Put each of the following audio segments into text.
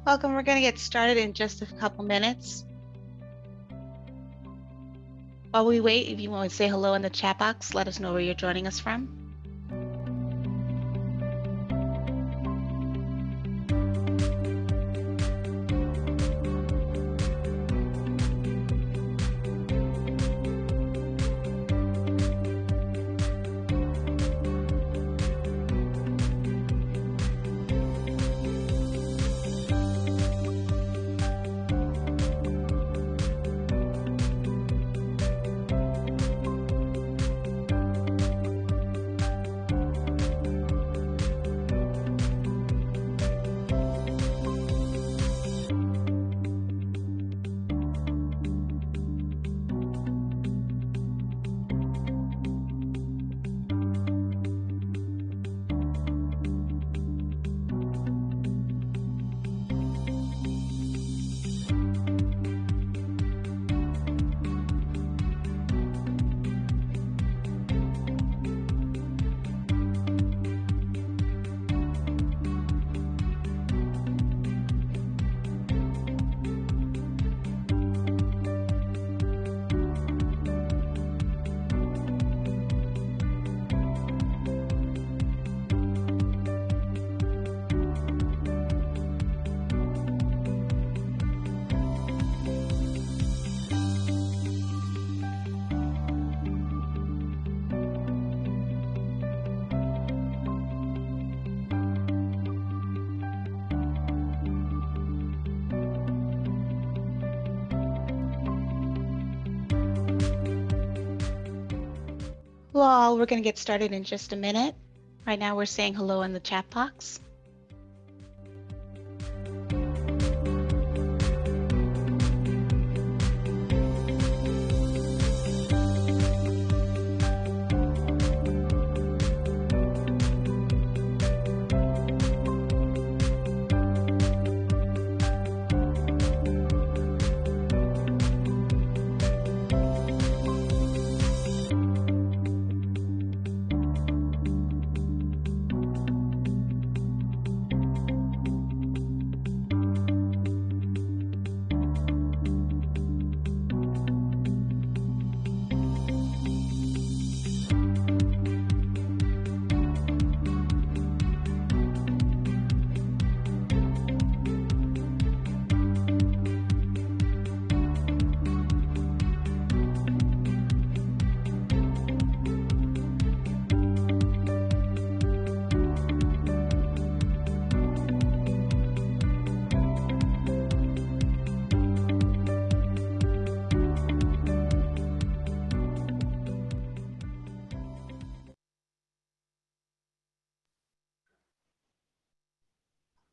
Welcome. We're going to get started in just a couple minutes. While we wait, if you want to say hello in the chat box, let us know where you're joining us from. Well, we're going to get started in just a minute. Right now, we're saying hello in the chat box.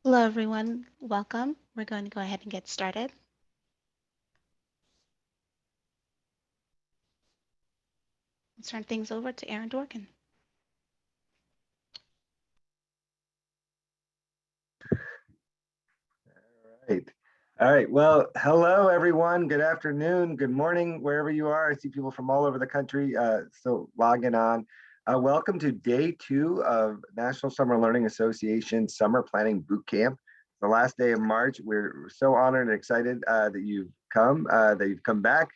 Hello, everyone. Welcome. We're going to go ahead and get started. Let's turn things over to Aaron Dorkin. All right. Well, hello, everyone. Good afternoon. Good morning, wherever you are. I see people from all over the country still logging on. Welcome to day 2 of National Summer Learning Association Summer Planning Boot Camp. The last day of March. We're so honored and excited that you've come back.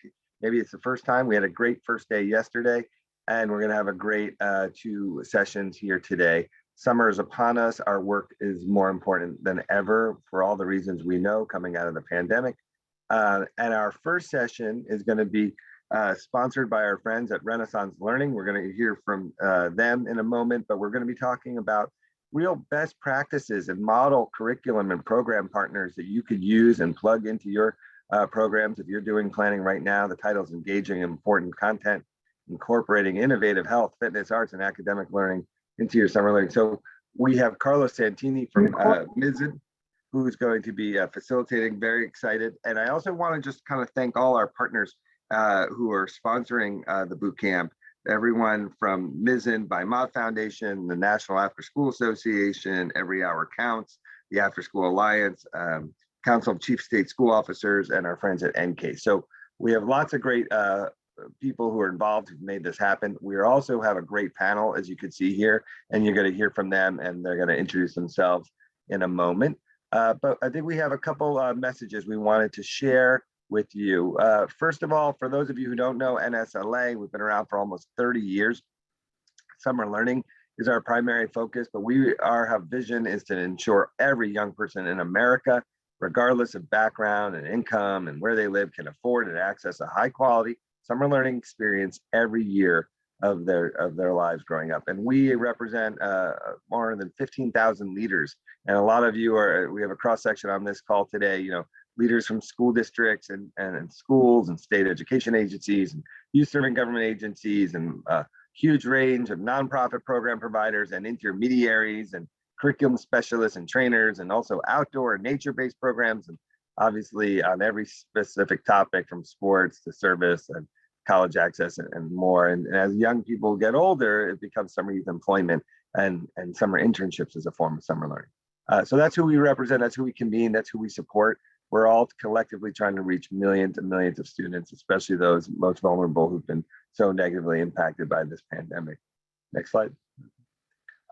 Maybe it's the first time. We had a great first day yesterday, and we're going to have a great 2 sessions here today. Summer is upon us. Our work is more important than ever for all the reasons we know coming out of the pandemic. And our first session is going to be sponsored by our friends at Renaissance Learning. We're going to hear from them in a moment, but we're going to be talking about real best practices and model curriculum and program partners that you could use and plug into your programs if you're doing planning right now. The title is Engaging Important Content, Incorporating Innovative Health, Fitness, Arts, and Academic Learning into your summer learning. So we have Carlos Santini from Mizzen, who's going to be facilitating. Very excited. And I also want to just kind of thank all our partners who are sponsoring the boot camp. Everyone from Mizzen by Mott Foundation, the National After School Association, Every Hour Counts, the After School Alliance, Council of Chief State School Officers, and our friends at NK. So we have lots of great people who are involved who've made this happen. We also have a great panel, as you can see here, and you're going to hear from them, and they're going to introduce themselves in a moment. But I think we have a couple messages we wanted to share with you. First of all, for those of you who don't know NSLA, we've been around for almost 30 years. Summer learning is our primary focus, but our vision is to ensure every young person in America, regardless of background and income and where they live, can afford and access a high quality summer learning experience every year of their lives growing up. And we represent more than 15,000 leaders. And a lot of you we have a cross section on this call today, leaders from school districts and schools and state education agencies and youth serving government agencies and huge range of nonprofit program providers and intermediaries and curriculum specialists and trainers, and also outdoor and nature-based programs, and obviously on every specific topic from sports to service and college access and more. And as young people get older, it becomes summer youth employment and summer internships as a form of summer learning. So that's who we represent, that's who we convene, that's who we support. We're all collectively trying to reach millions and millions of students, especially those most vulnerable who've been so negatively impacted by this pandemic. Next slide.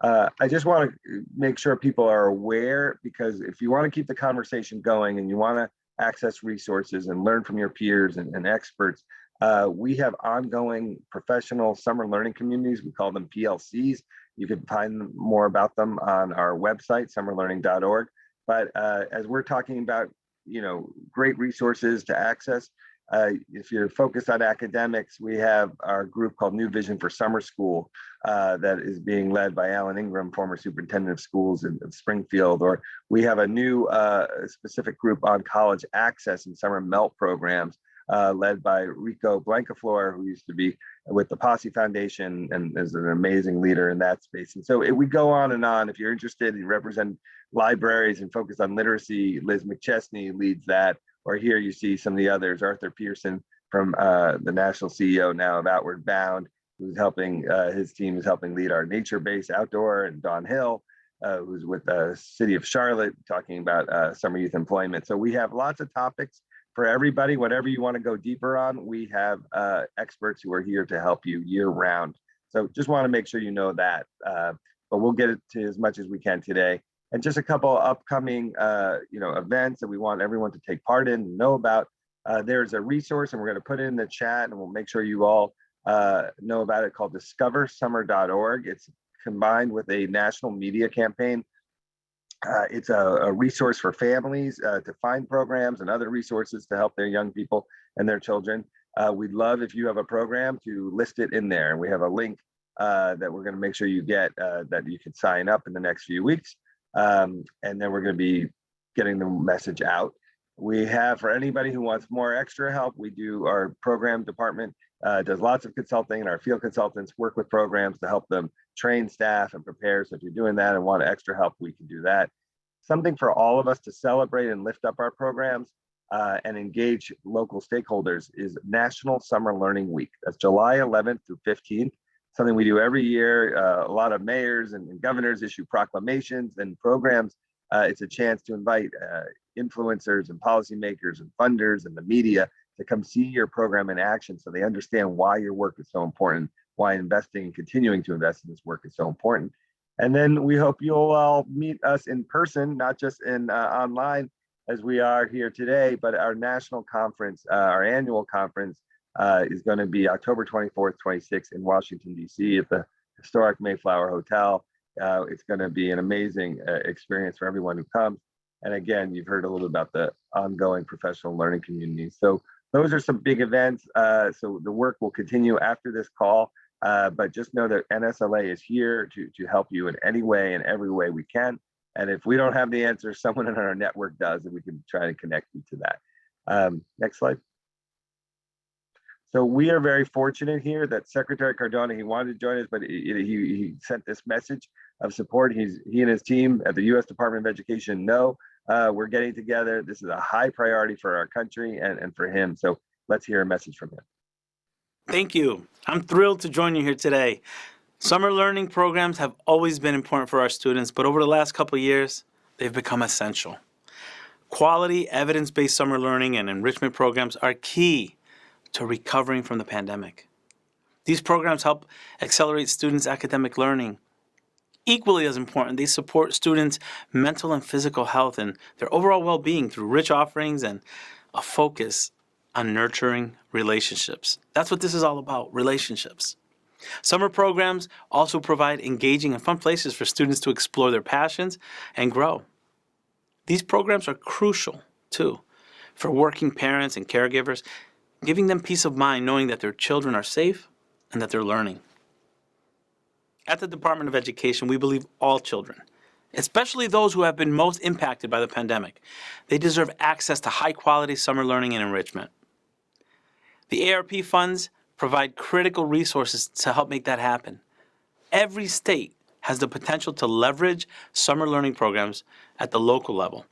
I just want to make sure people are aware, because if you want to keep the conversation going and you want to access resources and learn from your peers and experts, we have ongoing professional summer learning communities. We call them PLCs. You can find more about them on our website, summerlearning.org. But as we're talking about, great resources to access, if you're focused on academics, we have our group called New Vision for Summer School that is being led by Alan Ingram, former superintendent of schools in Springfield. Or we have a new specific group on college access and summer MELT programs led by Rico Blancaflor, who used to be with the Posse Foundation and is an amazing leader in that space. And so we go on and on. If you're interested, you represent libraries and focus on literacy, Liz McChesney leads that. Or here you see some of the others, Arthur Pearson from the national CEO now of Outward Bound, who's helping, his team is helping lead our nature-based outdoor, and Don Hill, who's with the city of Charlotte, talking about summer youth employment. So we have lots of topics for everybody. Whatever you want to go deeper on, we have experts who are here to help you year round. So just want to make sure you know that, but we'll get it to as much as we can today. And just a couple upcoming, events that we want everyone to take part in and know about. There's a resource, and we're going to put it in the chat, and we'll make sure you all know about it, called discoversummer.org. It's combined with a national media campaign. It's a resource for families to find programs and other resources to help their young people and their children. We'd love if you have a program to list it in there. And we have a link that we're going to make sure you get that you can sign up in the next few weeks. And then we're going to be getting the message out. We have, for anybody who wants more extra help, our program department does lots of consulting, and our field consultants work with programs to help them train staff and prepare. So if you're doing that and want extra help, we can do that. Something for all of us to celebrate and lift up our programs and engage local stakeholders is National Summer Learning Week. That's July 11th through 15th. Something we do every year. A lot of mayors and governors issue proclamations and programs. It's a chance to invite influencers and policymakers and funders and the media to come see your program in action, so they understand why your work is so important, why investing and continuing to invest in this work is so important. And then we hope you'll all meet us in person, not just in online as we are here today, but our national conference, our annual conference is going to be October 24th, 26th in Washington, D.C. at the historic Mayflower Hotel. It's going to be an amazing experience for everyone who comes. And again, you've heard a little about the ongoing professional learning community. So those are some big events. So the work will continue after this call, but just know that NSLA is here to help you in any way and every way we can. And if we don't have the answer, someone in our network does, and we can try to connect you to that. Next slide. So we are very fortunate here that Secretary Cardona, he wanted to join us, but he sent this message of support. He and his team at the U.S. Department of Education know we're getting together. This is a high priority for our country and for him. So let's hear a message from him. Thank you. I'm thrilled to join you here today. Summer learning programs have always been important for our students, but over the last couple of years, they've become essential. Quality, evidence-based summer learning and enrichment programs are key to recovering from the pandemic. These programs help accelerate students' academic learning, Equally as important, they support students' mental and physical health and their overall well-being through rich offerings and a focus on nurturing relationships. That's what this is all about, relationships. Summer programs also provide engaging and fun places for students to explore their passions and grow. These programs are crucial, too, for working parents and caregivers, giving them peace of mind knowing that their children are safe and that they're learning. At the Department of Education, we believe all children, especially those who have been most impacted by the pandemic, they deserve access to high-quality summer learning and enrichment. The ARP funds provide critical resources to help make that happen. Every state has the potential to leverage summer learning programs at the local level,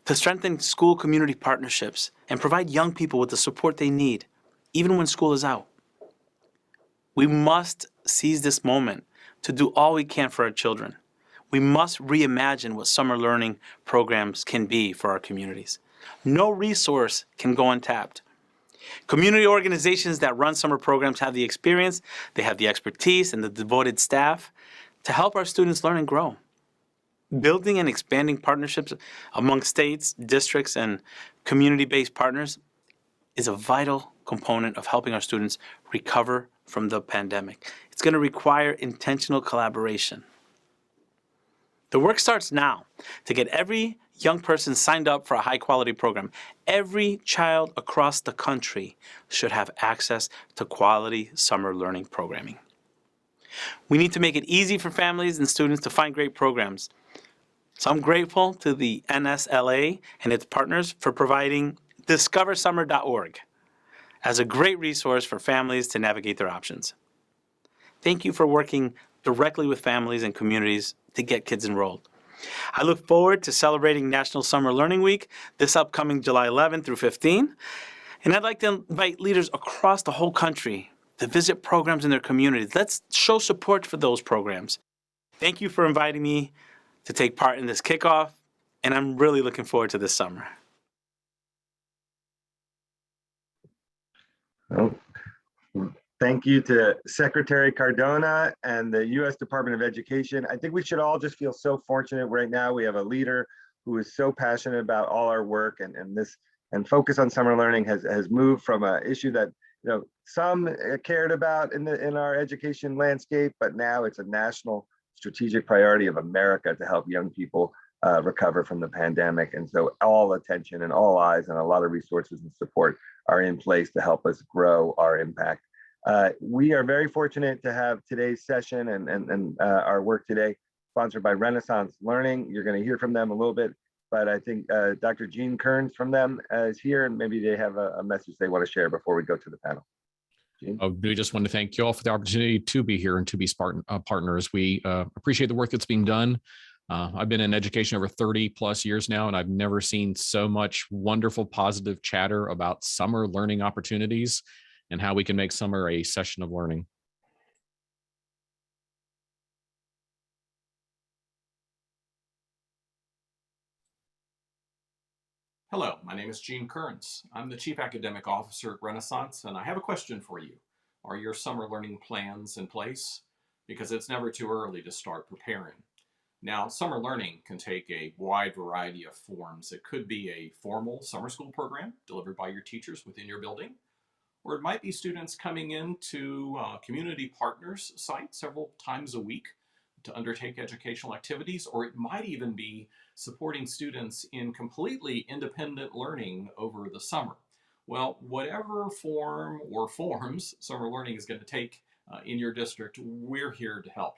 to strengthen school community partnerships, and provide young people with the support they need, even when school is out. We must seize this moment to do all we can for our children. We must reimagine what summer learning programs can be for our communities. No resource can go untapped. Community organizations that run summer programs have the experience, they have the expertise, and the devoted staff to help our students learn and grow. Building and expanding partnerships among states, districts, and community-based partners is a vital component of helping our students recover from the pandemic. It's going to require intentional collaboration. The work starts now to get every young person signed up for a high-quality program. Every child across the country should have access to quality summer learning programming. We need to make it easy for families and students to find great programs. So I'm grateful to the NSLA and its partners for providing discoversummer.org as a great resource for families to navigate their options. Thank you for working directly with families and communities to get kids enrolled. I look forward to celebrating National Summer Learning Week this upcoming July 11 through 15. And I'd like to invite leaders across the whole country to visit programs in their communities. Let's show support for those programs. Thank you for inviting me to take part in this kickoff, and I'm really looking forward to this summer. Well, thank you to Secretary Cardona and the U.S. Department of Education. I think we should all just feel so fortunate right now. We have a leader who is so passionate about all our work, and focus on summer learning has moved from an issue that some cared about in our education landscape, but now it's a national strategic priority of America to help young people recover from the pandemic. And so all attention and all eyes and a lot of resources and support are in place to help us grow our impact. We are very fortunate to have today's session and our work today sponsored by Renaissance Learning. You're going to hear from them a little bit, but I think Dr. Jean Kearns from them is here, and maybe they have a message they want to share before we go to the panel. We just want to thank you all for the opportunity to be here and to be Spartan partners. We appreciate the work that's being done. I've been in education over 30 plus years now, and I've never seen so much wonderful, positive chatter about summer learning opportunities and how we can make summer a session of learning. Hello, my name is Gene Kearns. I'm the Chief Academic Officer at Renaissance, and I have a question for you. Are your summer learning plans in place? Because it's never too early to start preparing. Now, summer learning can take a wide variety of forms. It could be a formal summer school program delivered by your teachers within your building, or it might be students coming into community partners site several times a week to undertake educational activities, or it might even be supporting students in completely independent learning over the summer. Well, whatever form or forms summer learning is going to take in your district, we're here to help.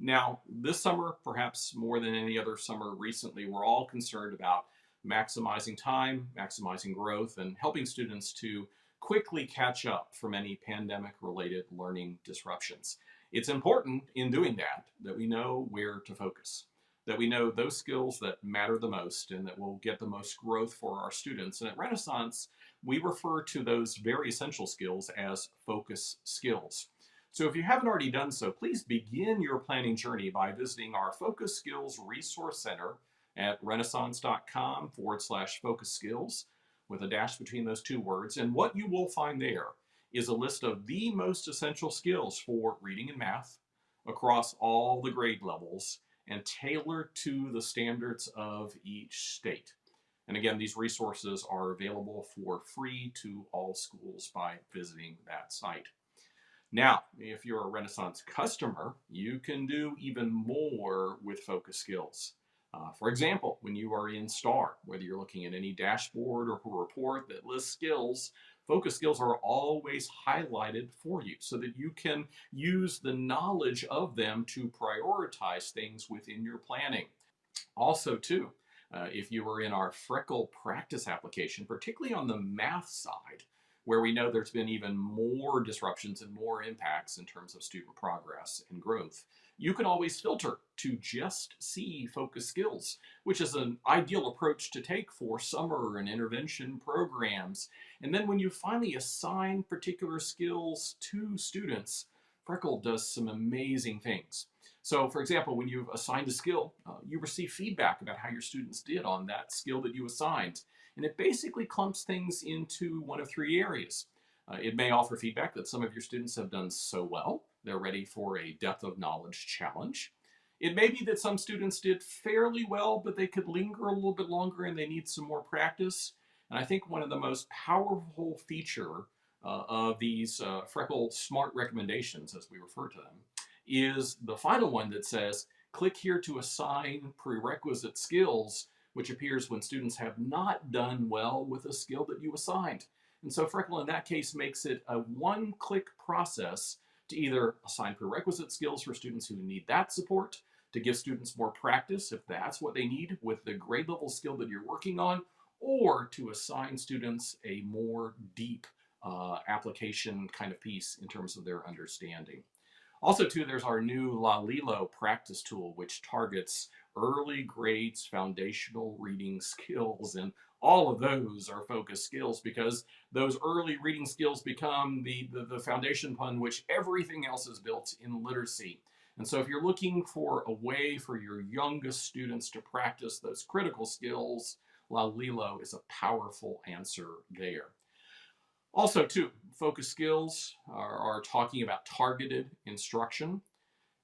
Now, this summer, perhaps more than any other summer recently, we're all concerned about maximizing time, maximizing growth, and helping students to quickly catch up from any pandemic-related learning disruptions. It's important in doing that we know where to focus, that we know those skills that matter the most and that will get the most growth for our students. And at Renaissance, we refer to those very essential skills as focus skills. So if you haven't already done so, please begin your planning journey by visiting our Focus Skills Resource Center at renaissance.com/focus skills with a dash between those two words. And what you will find there is a list of the most essential skills for reading and math across all the grade levels, and tailored to the standards of each state. And again, these resources are available for free to all schools by visiting that site. Now, if you're a Renaissance customer, you can do even more with focus skills. For example, when you are in STAR, whether you're looking at any dashboard or report that lists skills, focus skills are always highlighted for you so that you can use the knowledge of them to prioritize things within your planning. Also, too, if you were in our Freckle practice application, particularly on the math side, where we know there's been even more disruptions and more impacts in terms of student progress and growth, you can always filter to just see focus skills, which is an ideal approach to take for summer and intervention programs. And then when you finally assign particular skills to students, Freckle does some amazing things. So, for example, when you've assigned a skill, you receive feedback about how your students did on that skill that you assigned. And it basically clumps things into one of three areas. It may offer feedback that some of your students have done so well, they're ready for a depth of knowledge challenge. It may be that some students did fairly well, but they could linger a little bit longer and they need some more practice. And I think one of the most powerful feature of these Freckle Smart recommendations, as we refer to them, is the final one that says, click here to assign prerequisite skills, which appears when students have not done well with a skill that you assigned. And so Freckle in that case makes it a one-click process to either assign prerequisite skills for students who need that support, to give students more practice if that's what they need with the grade level skill that you're working on, or to assign students a more deep application kind of piece in terms of their understanding. Also, too, there's our new LaLilo practice tool, which targets early grades foundational reading skills. And all of those are focused skills because those early reading skills become the foundation upon which everything else is built in literacy. And so if you're looking for a way for your youngest students to practice those critical skills, LaLilo is a powerful answer there. Also, too, focus skills are talking about targeted instruction.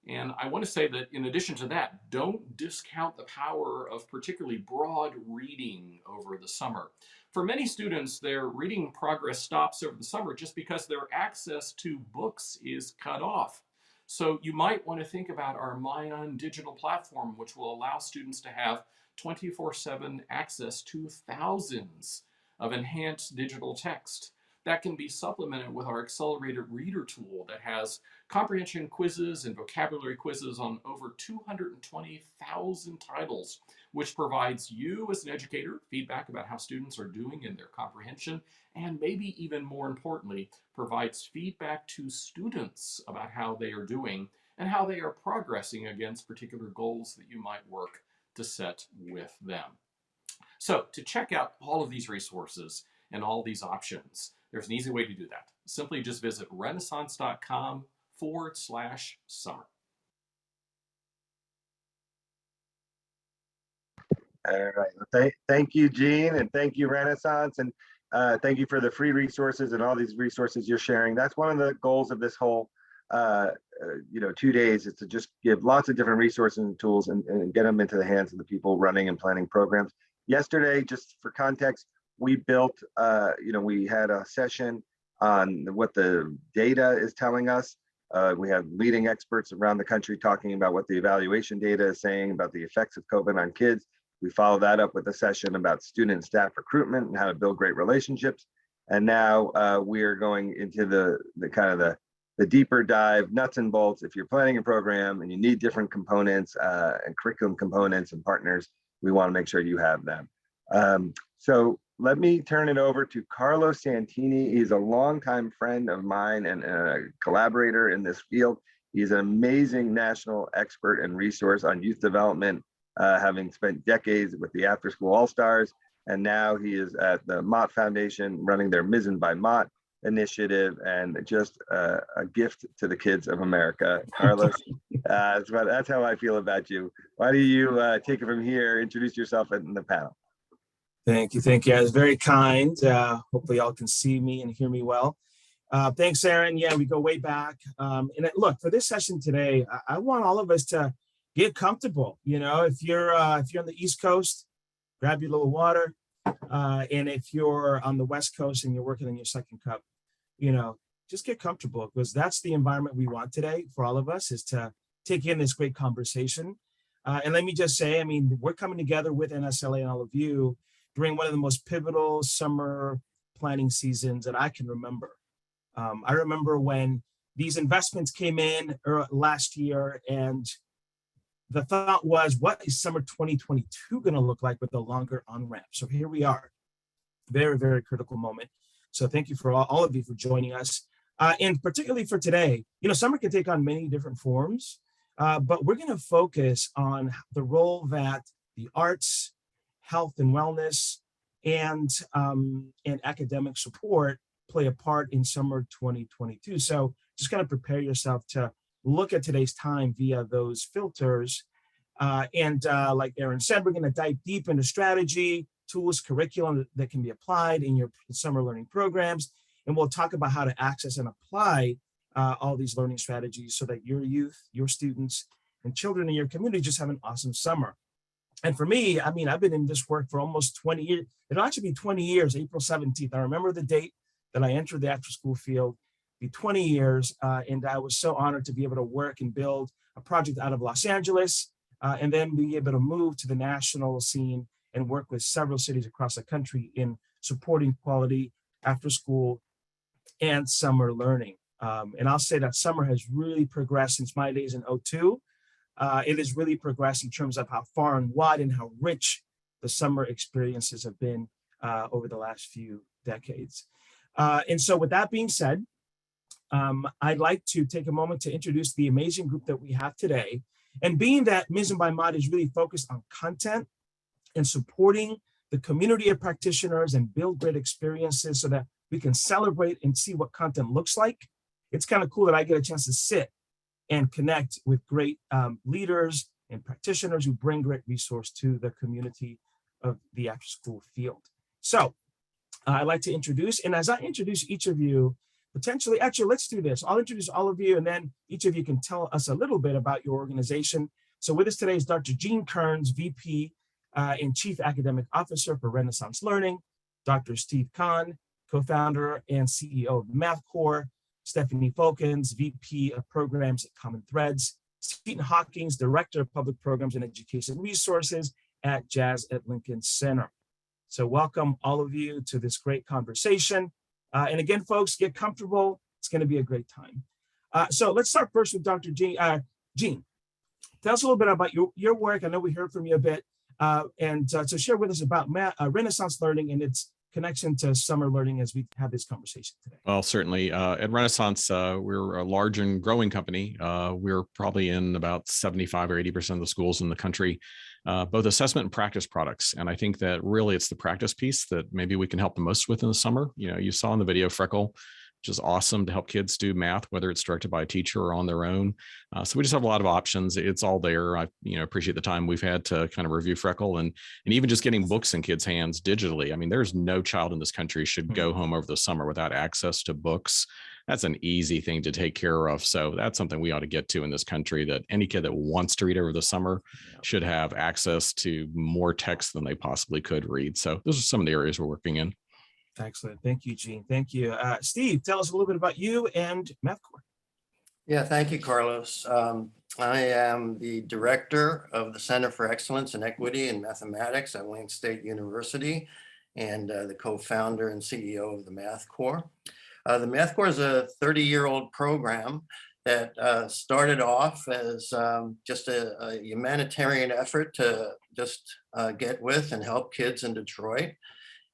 And I want to say that in addition to that, don't discount the power of particularly broad reading over the summer. For many students, their reading progress stops over the summer just because their access to books is cut off. So you might want to think about our Mind digital platform, which will allow students to have 24/7 access to thousands of enhanced digital text. That can be supplemented with our accelerated reader tool that has comprehension quizzes and vocabulary quizzes on over 220,000 titles, which provides you as an educator feedback about how students are doing in their comprehension, and maybe even more importantly, provides feedback to students about how they are doing and how they are progressing against particular goals that you might work to set with them. So to check out all of these resources and all these options, there's an easy way to do that. Simply just visit renaissance.com/summer. All right. Well, thank you, Gene, and thank you, Renaissance, and thank you for the free resources and all these resources you're sharing. That's one of the goals of this whole 2 days, is to just give lots of different resources and tools and get them into the hands of the people running and planning programs. Yesterday, just for context, we built, we had a session on what the data is telling us. We had leading experts around the country talking about what the evaluation data is saying about the effects of COVID on kids. We followed that up with a session about student and staff recruitment and how to build great relationships. And now we are going into the kind of the deeper dive, nuts and bolts. If you're planning a program and you need different components and curriculum components and partners, we want to make sure you have them. So let me turn it over to Carlos Santini. He's a longtime friend of mine and a collaborator in this field. He's an amazing national expert and resource on youth development, having spent decades with the After School All-Stars. And now he is at the Mott Foundation running their Mizzen by Mott initiative, and just a gift to the kids of America. Carlos, that's how I feel about you. Why do you take it from here, introduce yourself in the panel? Thank you. Yeah, it's very kind. Hopefully y'all can see me and hear me well. Thanks, Aaron. Yeah, we go way back. And look, for this session today, I want all of us to get comfortable. You know, if you're on the East Coast, grab your little water. And if you're on the West Coast and you're working on your second cup, you know, just get comfortable, because that's the environment we want today for all of us, is to take in this great conversation. And let me just say, I mean, we're coming together with NSLA and all of you during one of the most pivotal summer planning seasons that I can remember. I remember when these investments came in last year, and the thought was, what is summer 2022 going to look like with the longer on-ramp? So here we are, very, very critical moment. So thank you for all of you for joining us. And particularly for today, you know, summer can take on many different forms, but we're going to focus on the role that the arts, health and wellness, and academic support play a part in summer 2022. So just kind of prepare yourself to look at today's time via those filters. Like Aaron said, we're going to dive deep into strategy, tools, curriculum that can be applied in your summer learning programs. And we'll talk about how to access and apply all these learning strategies so that your youth, your students, and children in your community just have an awesome summer. And for me, I mean, I've been in this work for almost 20 years. It'll actually be 20 years, April 17th. I remember the date that I entered the after school field, be 20 years. And I was so honored to be able to work and build a project out of Los Angeles, and then be able to move to the national scene and work with several cities across the country in supporting quality after school and summer learning. And I'll say that summer has really progressed since my days in '02. It has really progressed in terms of how far and wide and how rich the summer experiences have been over the last few decades. And so with that being said, I'd like to take a moment to introduce the amazing group that we have today. And being that Ms. by Mod is really focused on content and supporting the community of practitioners and build great experiences so that we can celebrate and see what content looks like, it's kind of cool that I get a chance to sit and connect with great leaders and practitioners who bring great resource to the community of the after school field. So I'd like to introduce, and as I introduce each of you, actually, let's do this. I'll introduce all of you, and then each of you can tell us a little bit about your organization. So with us today is Dr. Jean Kearns, VP and Chief Academic Officer for Renaissance Learning, Dr. Steve Kahn, co-founder and CEO of Math Corps, Stephanie Folkens, VP of Programs at Common Threads, Seton Hawkins, Director of Public Programs and Education Resources at Jazz at Lincoln Center. So welcome all of you to this great conversation. And again, folks, get comfortable. It's going to be a great time. So let's start first with Dr. Jean. Jean, tell us a little bit about your work. I know we heard from you a bit. So share with us about Renaissance Learning and its connection to summer learning as we have this conversation today. Well, certainly. At Renaissance, we're a large and growing company. We're probably in about 75 or 80% of the schools in the country, both assessment and practice products. And I think that really it's the practice piece that maybe we can help the most with in the summer. You know, you saw in the video Freckle, which is awesome to help kids do math, whether it's directed by a teacher or on their own. So we just have a lot of options. It's all there. I appreciate the time we've had to kind of review Freckle and even just getting books in kids' hands digitally. I mean, there's no child in this country should go home over the summer without access to books. That's an easy thing to take care of. So that's something we ought to get to in this country, that any kid that wants to read over the summer should have access to more text than they possibly could read. So those are some of the areas we're working in. Excellent. Thank you, Jean. Thank you. Steve, tell us a little bit about you and Math Corps. Yeah, thank you, Carlos. I am the director of the Center for Excellence and Equity in Mathematics at Wayne State University and the co-founder and CEO of the Math Corps. The Math Corps is a 30-year-old program that started off as just a humanitarian effort to just get with and help kids in Detroit,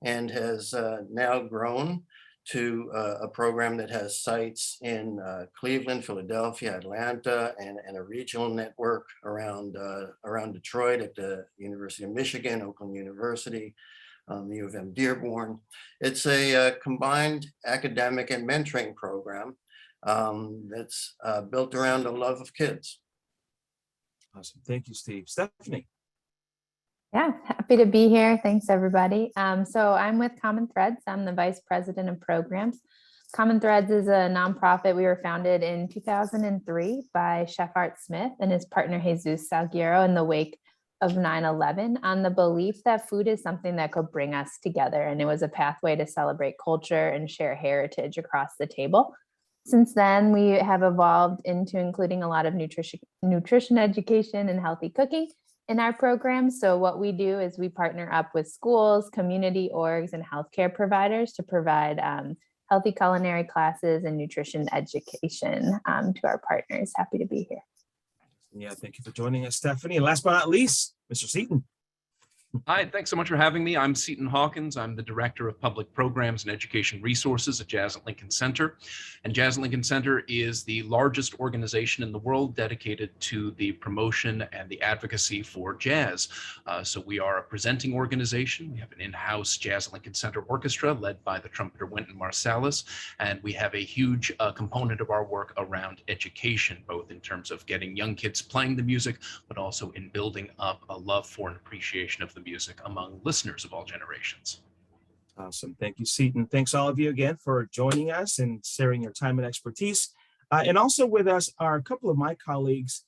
and has now grown to a program that has sites in Cleveland, Philadelphia, Atlanta, and a regional network around Detroit at the University of Michigan, Oakland University, the U of M Dearborn. It's a combined academic and mentoring program that's built around a love of kids. Awesome. Thank you, Steve. Stephanie. Yeah, happy to be here. Thanks, everybody. So I'm with Common Threads. I'm the Vice President of Programs. Common Threads is a nonprofit. We were founded in 2003 by Chef Art Smith and his partner Jesus Salguero in the wake of 9/11 on the belief that food is something that could bring us together. And it was a pathway to celebrate culture and share heritage across the table. Since then, we have evolved into including a lot of nutrition education and healthy cooking in our program. So what we do is we partner up with schools, community orgs, and healthcare providers to provide healthy culinary classes and nutrition education to our partners. Happy to be here. Yeah, thank you for joining us, Stephanie. And last but not least, Mr. Seaton. Hi, thanks so much for having me. I'm Seaton Hawkins. I'm the Director of Public Programs and Education Resources at Jazz at Lincoln Center. And Jazz at Lincoln Center is the largest organization in the world dedicated to the promotion and the advocacy for jazz. So we are a presenting organization. We have an in-house Jazz at Lincoln Center orchestra led by the trumpeter Wynton Marsalis. And we have a huge component of our work around education, both in terms of getting young kids playing the music, but also in building up a love for and appreciation of the music among listeners of all generations. Awesome. Thank you, Seaton. Thanks all of you again for joining us and sharing your time and expertise. And also with us are a couple of my colleagues,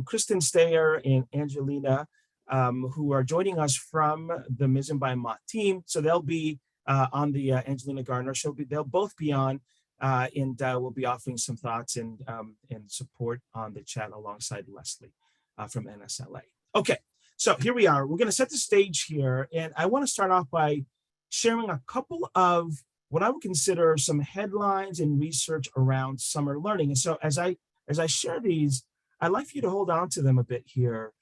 Kristen Stayer and Angelina, who are joining us from the Mizzen by Mott team. So they'll be on the Angelina Gardner show. They'll both be on and we'll be offering some thoughts and support on the chat alongside Leslie from NSLA. Okay. So here we are. We're going to set the stage here. And I want to start off by sharing a couple of what I would consider some headlines and research around summer learning. And so as I share these, I'd like for you to hold on to them a bit here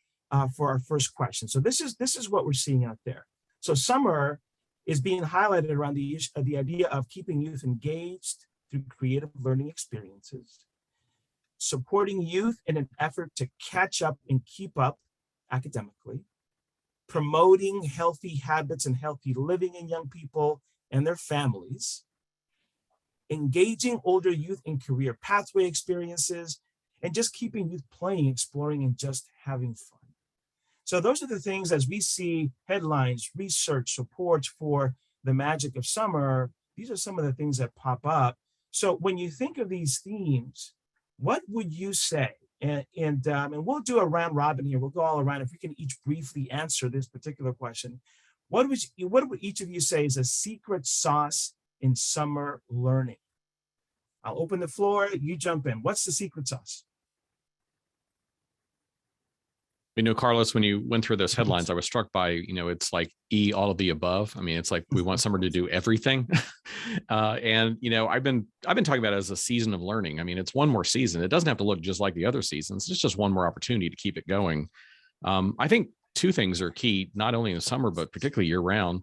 for our first question. So this is what we're seeing out there. So summer is being highlighted around the idea of keeping youth engaged through creative learning experiences, supporting youth in an effort to catch up and keep up academically, promoting healthy habits and healthy living in young people and their families, engaging older youth in career pathway experiences, and just keeping youth playing, exploring, and just having fun. So those are the things as we see headlines, research, supports for the magic of summer, these are some of the things that pop up. So when you think of these themes, what would you say? And we'll do a round robin here. We'll go all around. If we can each briefly answer this particular question, what would each of you say is a secret sauce in summer learning? I'll open the floor. You jump in. What's the secret sauce? You know, Carlos, when you went through those headlines, I was struck by, it's like all of the above. I mean, it's like we want summer to do everything. And, I've been talking about it as a season of learning. I mean, it's one more season. It doesn't have to look just like the other seasons. It's just one more opportunity to keep it going. I think two things are key, not only in the summer, but particularly year round.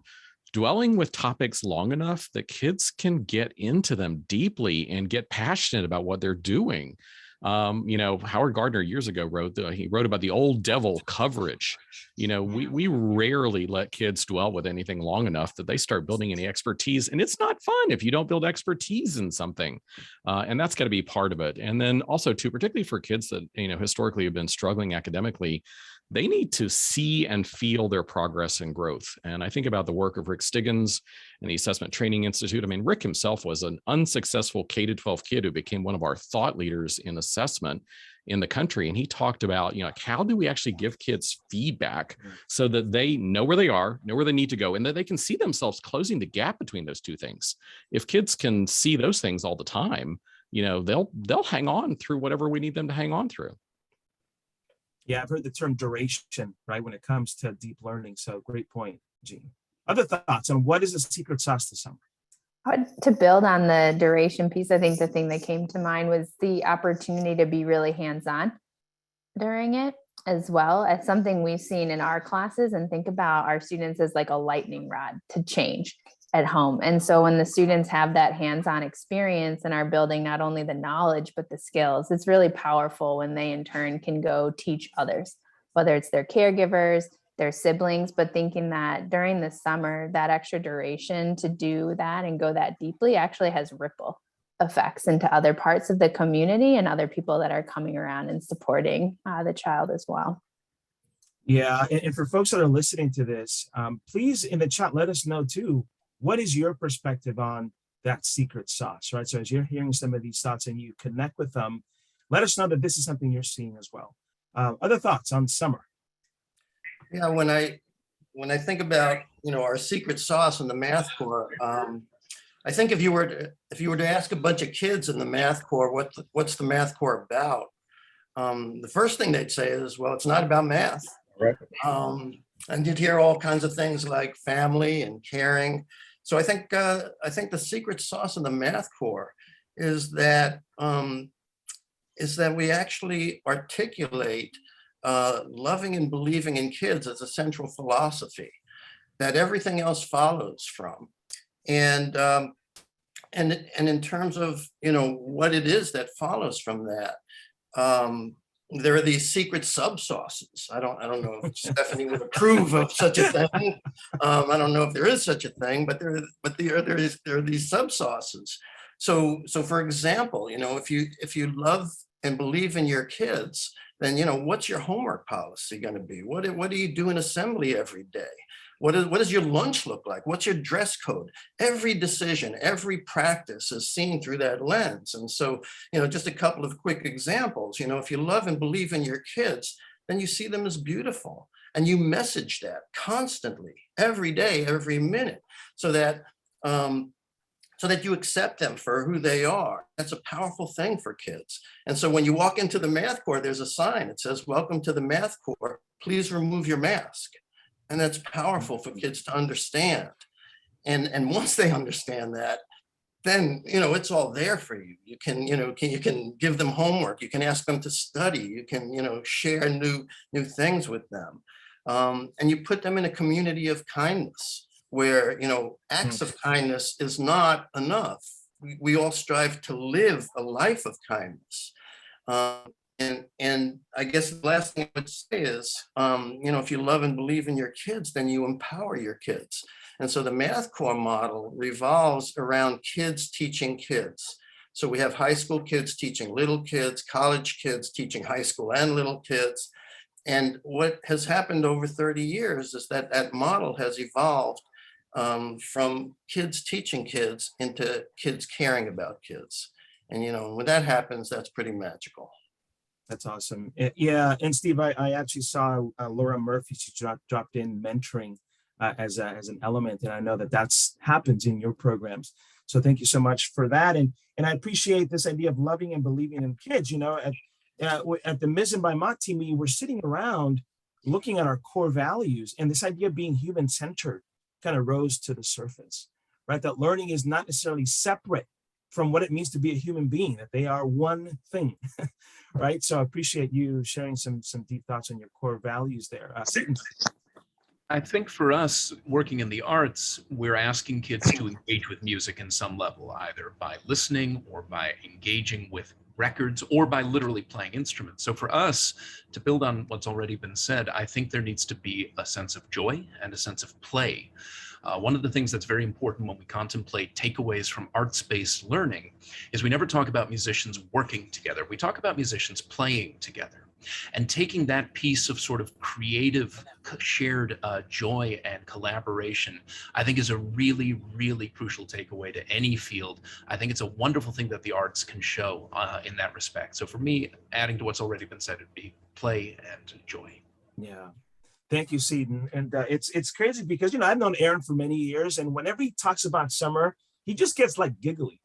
Dwelling with topics long enough that kids can get into them deeply and get passionate about what they're doing. Howard Gardner years ago wrote about the old devil coverage. We rarely let kids dwell with anything long enough that they start building any expertise. And it's not fun if you don't build expertise in something. And that's got to be part of it. And then also too, particularly for kids that, historically have been struggling academically, they need to see and feel their progress and growth. And I think about the work of Rick Stiggins and the Assessment Training Institute. I mean, Rick himself was an unsuccessful K-12 kid who became one of our thought leaders in assessment in the country. And he talked about, how do we actually give kids feedback so that they know where they are, know where they need to go, and that they can see themselves closing the gap between those two things. If kids can see those things all the time, they'll hang on through whatever we need them to hang on through. Yeah, I've heard the term duration, right, when it comes to deep learning. So great point, Jean. Other thoughts on what is the secret sauce to summer? To build on the duration piece, I think the thing that came to mind was the opportunity to be really hands-on during it, as well as something we've seen in our classes, and think about our students as like a lightning rod to change at home. And so when the students have that hands-on experience and are building not only the knowledge, but the skills, it's really powerful when they in turn can go teach others, whether it's their caregivers, their siblings, but thinking that during the summer, that extra duration to do that and go that deeply actually has ripple effects into other parts of the community and other people that are coming around and supporting the child as well. Yeah, and for folks that are listening to this, please in the chat, let us know too, what is your perspective on that secret sauce, right? So as you're hearing some of these thoughts and you connect with them, let us know that this is something you're seeing as well. Other thoughts on summer? Yeah, when I think about, our secret sauce in the math core, I think if you were to ask a bunch of kids in the math core, what's the math core about? The first thing they'd say is, well, it's not about math. Right. And you'd hear all kinds of things like family and caring. So I think the secret sauce in the math core is that we actually articulate loving and believing in kids as a central philosophy that everything else follows from. And in terms of, what it is that follows from that, there are these secret sub sauces. I don't know if Stephanie would approve of such a thing. I don't know if there is such a thing, but there are these sub sauces. So for example, if you love and believe in your kids, then what's your homework policy going to be? What do you do in assembly every day? What does your lunch look like? What's your dress code? Every decision, every practice is seen through that lens. And so, just a couple of quick examples. If you love and believe in your kids, then you see them as beautiful, and you message that constantly, every day, every minute, so that you accept them for who they are. That's a powerful thing for kids. And so when you walk into the math core, there's a sign. It says, "Welcome to the math core. Please remove your mask." And that's powerful for kids to understand. And once they understand that, then it's all there for you. You can give them homework. You can ask them to study. You can share new things with them, and you put them in a community of kindness where acts of kindness is not enough. We all strive to live a life of kindness. And I guess the last thing I would say is, if you love and believe in your kids, then you empower your kids. And so the math core model revolves around kids teaching kids. So we have high school kids teaching little kids, college kids teaching high school and little kids. And what has happened over 30 years is that model has evolved from kids teaching kids into kids caring about kids. And, when that happens, that's pretty magical. That's awesome. Yeah, and Steve, I actually saw Laura Murphy. She dropped in mentoring as an element, and I know that happens in your programs. So thank you so much for that, and I appreciate this idea of loving and believing in kids. At the Ms. and by Mott team, we were sitting around looking at our core values, and this idea of being human-centered kind of rose to the surface, right? That learning is not necessarily separate from what it means to be a human being, that they are one thing, right? So I appreciate you sharing some deep thoughts on your core values there. I think for us working in the arts, we're asking kids to engage with music in some level, either by listening or by engaging with records or by literally playing instruments. So for us, to build on what's already been said, I think there needs to be a sense of joy and a sense of play. One of the things that's very important when we contemplate takeaways from arts-based learning is we never talk about musicians working together. We talk about musicians playing together. And taking that piece of sort of creative shared joy and collaboration, I think is a really, really crucial takeaway to any field. I think it's a wonderful thing that the arts can show in that respect. So for me, adding to what's already been said, it'd be play and joy. Yeah. Thank you, Seaton. And it's crazy because, I've known Aaron for many years, and whenever he talks about summer, he just gets like giggly.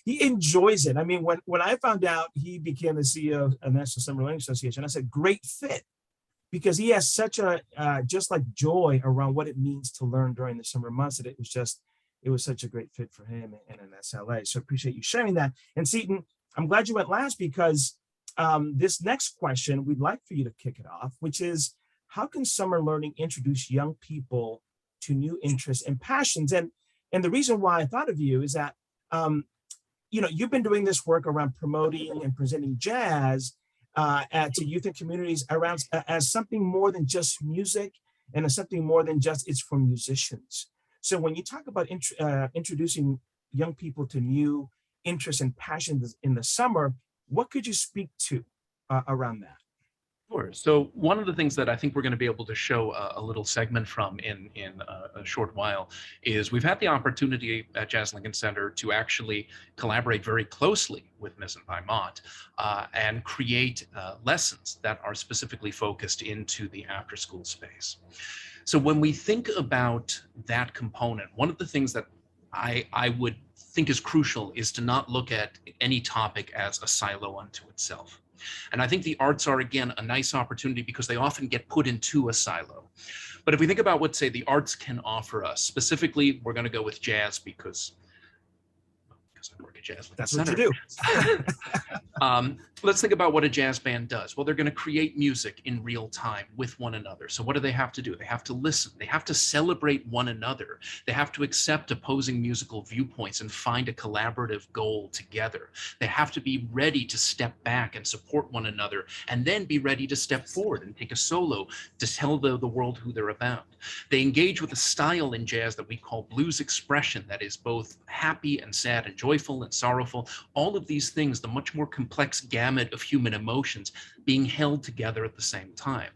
He enjoys it. I mean, when I found out he became the CEO of the National Summer Learning Association, I said, great fit, because he has such a just like joy around what it means to learn during the summer months, that it was such a great fit for him and in SLA. So I appreciate you sharing that. And Seaton, I'm glad you went last, because this next question, we'd like for you to kick it off, which is, how can summer learning introduce young people to new interests and passions? And the reason why I thought of you is that, you've been doing this work around promoting and presenting jazz to youth and communities around as something more than just music, and as something more than just it's for musicians. So when you talk about introducing young people to new interests and passions in the summer, what could you speak to around that? Sure. So one of the things that I think we're going to be able to show a little segment from in a short while is we've had the opportunity at Jazz Lincoln Center to actually collaborate very closely with Ms. and Mott and create lessons that are specifically focused into the after school space. So when we think about that component, one of the things that I would think is crucial is to not look at any topic as a silo unto itself. And I think the arts are, again, a nice opportunity because they often get put into a silo. But if we think about what, say, the arts can offer us, specifically, we're going to go with jazz because I work at Jazz Lincoln Center. That's what you do. Let's think about what a jazz band does. Well, they're going to create music in real time with one another. So what do they have to do? They have to listen. They have to celebrate one another. They have to accept opposing musical viewpoints and find a collaborative goal together. They have to be ready to step back and support one another, and then be ready to step forward and take a solo to tell the world who they're about. They engage with a style in jazz that we call blues expression that is both happy and sad and joyful and sorrowful. All of these things, the much more complex gamut of human emotions being held together at the same time.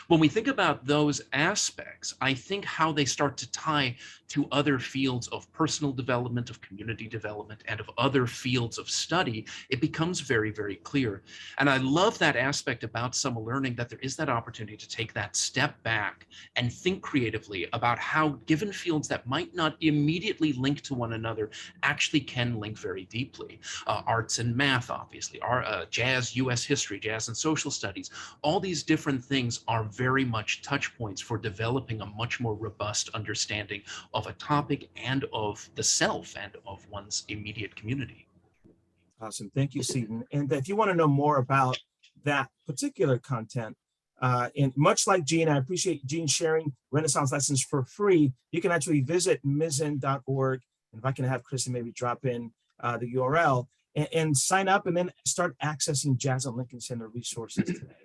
When we think about those aspects, I think how they start to tie to other fields of personal development, of community development, and of other fields of study, it becomes very, very clear. And I love that aspect about summer learning, that there is that opportunity to take that step back and think creatively about how given fields that might not immediately link to one another actually can link very deeply. Arts and math, obviously, jazz, US history, jazz and social studies, all these different things are very much touch points for developing a much more robust understanding of a topic and of the self and of one's immediate community. Awesome. Thank you, Seton. And if you want to know more about that particular content, and much like Jean, I appreciate Jean sharing Renaissance lessons for free. You can actually visit mizzen.org. And if I can have Kristen maybe drop in the URL and sign up and then start accessing Jazz at Lincoln Center resources today.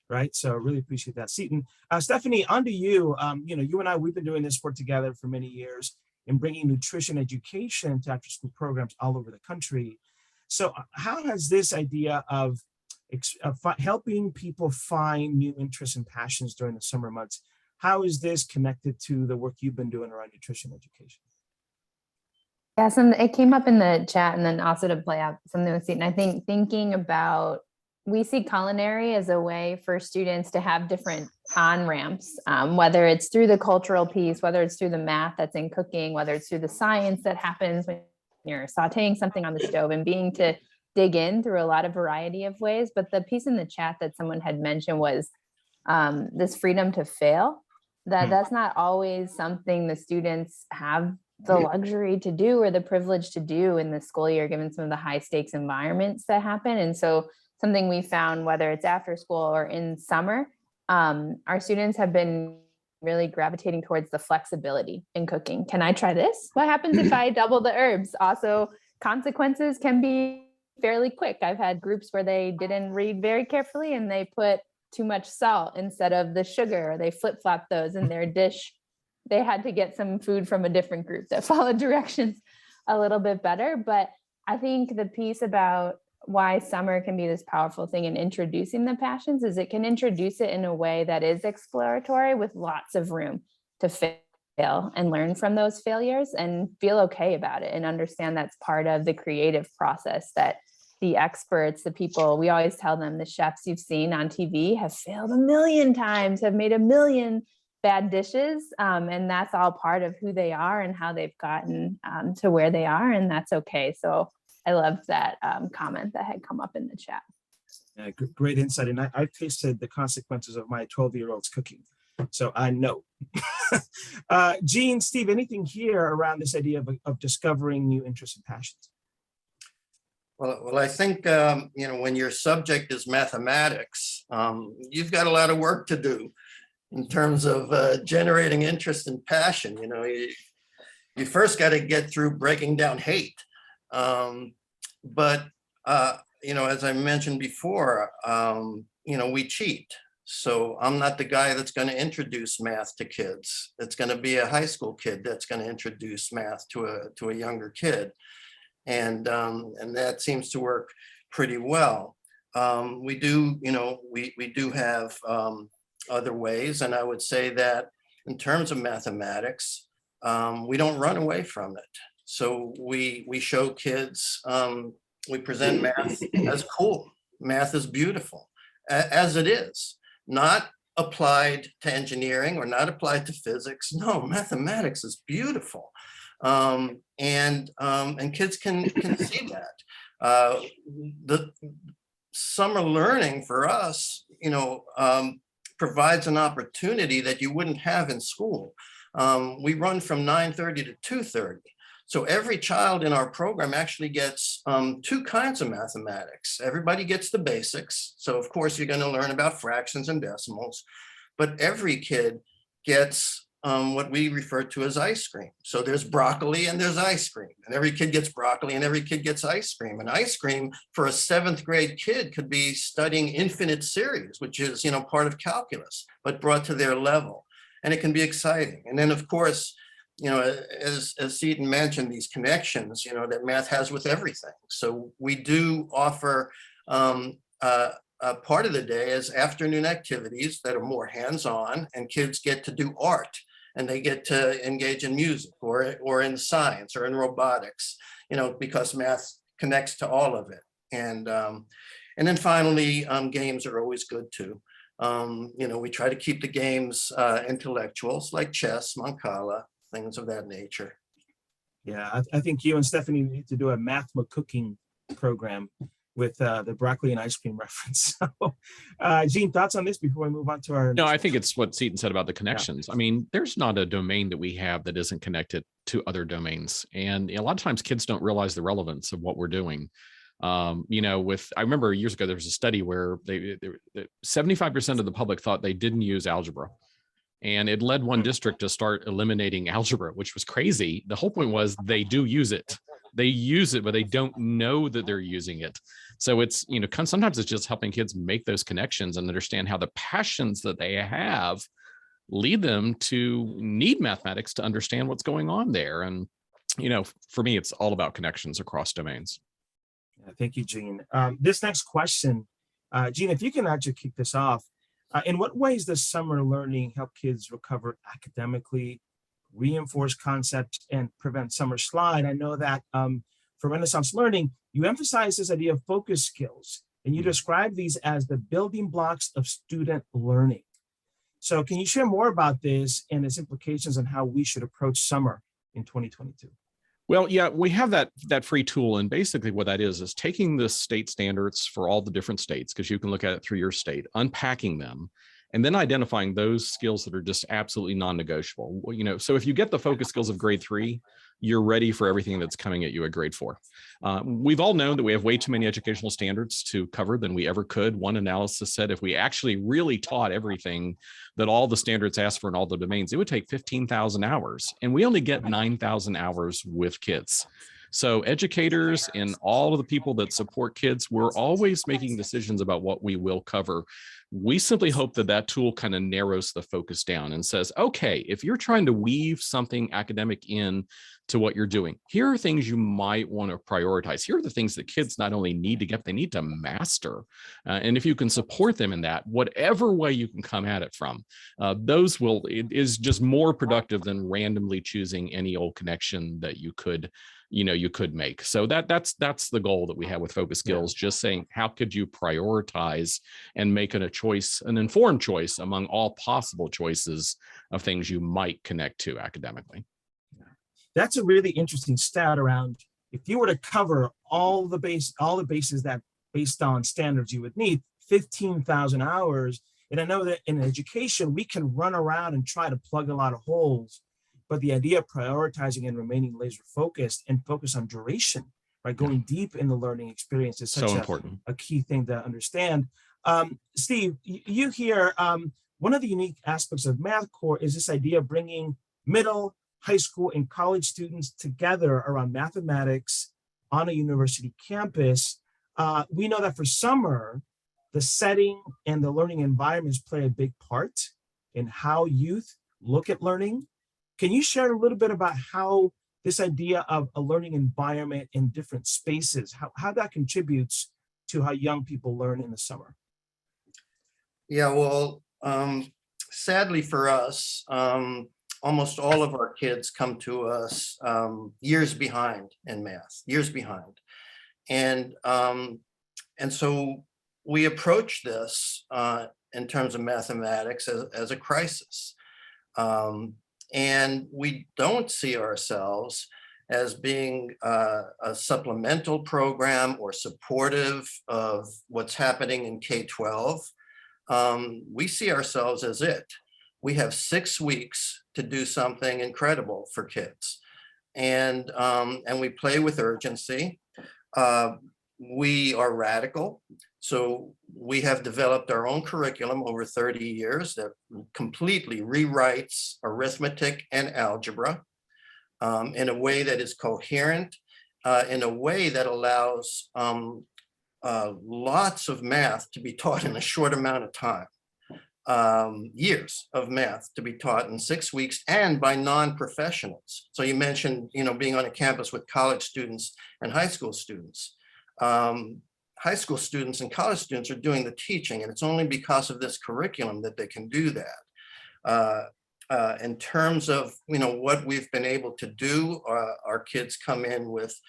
Right. So I really appreciate that. Seton, Stephanie, on to you. You and I, we've been doing this work together for many years in bringing nutrition education to after school programs all over the country. So how has this idea of helping people find new interests and passions during the summer months, how is this connected to the work you've been doing around nutrition education? Yeah, it came up in the chat, and then also to play out something with Seton. I think thinking about, we see culinary as a way for students to have different on-ramps, whether it's through the cultural piece, whether it's through the math that's in cooking, whether it's through the science that happens when you're sauteing something on the stove, and being to dig in through a lot of variety of ways. But the piece in the chat that someone had mentioned was this freedom to fail, that's not always something the students have the luxury to do or the privilege to do in the school year, given some of the high stakes environments that happen. And so something we found, whether it's after school or in summer, our students have been really gravitating towards the flexibility in cooking. Can I try this? What happens if I double the herbs? Also, consequences can be fairly quick. I've had groups where they didn't read very carefully and they put too much salt instead of the sugar, or they flip-flop those in their dish. They had to get some food from a different group that followed directions a little bit better. But I think the piece about why summer can be this powerful thing in introducing the passions is it can introduce it in a way that is exploratory with lots of room to fail and learn from those failures and feel okay about it and understand that's part of the creative process, that the experts, the people, we always tell them, the chefs you've seen on TV have failed a million times, have made a million bad dishes. And that's all part of who they are and how they've gotten to where they are. And that's okay. So I loved that comment that had come up in the chat. Yeah, great insight. And I've tasted the consequences of my 12-year-old's cooking, so I know. Jean, Steve, anything here around this idea of discovering new interests and passions? Well, I think, when your subject is mathematics, you've got a lot of work to do in terms of generating interest and passion. You first got to get through breaking down hate. But as I mentioned before, we cheat. So I'm not the guy that's going to introduce math to kids. It's going to be a high school kid that's going to introduce math to a younger kid. And that seems to work pretty well. we do, we do have other ways. And I would say that in terms of mathematics, we don't run away from it. So we show kids, we present math as cool. Math is beautiful, as it is, not applied to engineering or not applied to physics. No, mathematics is beautiful. And kids can see that. The summer learning for us, provides an opportunity that you wouldn't have in school. We run from 9:30 to 2:30. So every child in our program actually gets two kinds of mathematics. Everybody gets the basics. So of course you're going to learn about fractions and decimals, but every kid gets what we refer to as ice cream. So there's broccoli and there's ice cream, and every kid gets broccoli and every kid gets ice cream. And ice cream for a 7th grade kid could be studying infinite series, which is, part of calculus, but brought to their level. And it can be exciting. And then of course, as Seaton mentioned, these connections, that math has with everything. So we do offer part of the day as afternoon activities that are more hands-on, and kids get to do art, and they get to engage in music or in science or in robotics, because math connects to all of it. And then finally, games are always good too. We try to keep the games intellectuals, like chess, Mancala, things of that nature. Yeah, I think you and Stephanie need to do a math cooking program with the broccoli and ice cream reference. So, Gene, thoughts on this before we move on to our... No, I think it's what Seaton said about the connections. Yeah. I mean, there's not a domain that we have that isn't connected to other domains. And a lot of times kids don't realize the relevance of what we're doing. I remember years ago, there was a study where 75% of the public thought they didn't use algebra. And it led one district to start eliminating algebra, which was crazy. The whole point was they do use it. They use it, but they don't know that they're using it. So it's, sometimes it's just helping kids make those connections and understand how the passions that they have lead them to need mathematics to understand what's going on there. And, for me, it's all about connections across domains. Yeah, thank you, Gene. This next question, Gene, if you can actually kick this off, in what ways does summer learning help kids recover academically, reinforce concepts, and prevent summer slide? I know that for Renaissance Learning, you emphasize this idea of focus skills, and you describe these as the building blocks of student learning. So can you share more about this and its implications on how we should approach summer in 2022? Well, yeah, we have that free tool. And basically what that is taking the state standards for all the different states, because you can look at it through your state, unpacking them, and then identifying those skills that are just absolutely non-negotiable. So if you get the focus skills of grade 3, you're ready for everything that's coming at you at grade 4. We've all known that we have way too many educational standards to cover than we ever could. One analysis said if we actually really taught everything that all the standards ask for in all the domains, it would take 15,000 hours. And we only get 9,000 hours with kids. So educators and all of the people that support kids, we're always making decisions about what we will cover. We simply hope that that tool kind of narrows the focus down and says, okay, if you're trying to weave something academic in to what you're doing, here are things you might want to prioritize. Here are the things that kids not only need to get, they need to master. And if you can support them in that, whatever way you can come at it from, it is just more productive than randomly choosing any old connection that you could make. So that's the goal that we have with focus skills, just saying, how could you prioritize and make it an informed choice among all possible choices of things you might connect to academically. That's a really interesting stat around, if you were to cover all the bases that based on standards you would need, 15,000 hours. And I know that in education, we can run around and try to plug a lot of holes. But the idea of prioritizing and remaining laser focused and focus on duration, right? Going deep in the learning experience is such a key thing to understand. Steve, you hear one of the unique aspects of Math Corps is this idea of bringing middle, high school, and college students together around mathematics on a university campus. We know that for summer, the setting and the learning environments play a big part in how youth look at learning. Can you share a little bit about how this idea of a learning environment in different spaces, how that contributes to how young people learn in the summer? Yeah, well, sadly for us, almost all of our kids come to us years behind in math, years behind. And so we approach this in terms of mathematics as a crisis. And we don't see ourselves as being a supplemental program or supportive of what's happening in K-12. We see ourselves as it. We have 6 weeks to do something incredible for kids. And we play with urgency. We are radical. So we have developed our own curriculum over 30 years that completely rewrites arithmetic and algebra in a way that is coherent, in a way that allows lots of math to be taught in a short amount of time. Years of math to be taught in 6 weeks and by non-professionals. So you mentioned, being on a campus with college students and high school students. High school students and college students are doing the teaching, and it's only because of this curriculum that they can do that. In terms of, what we've been able to do, our kids come in with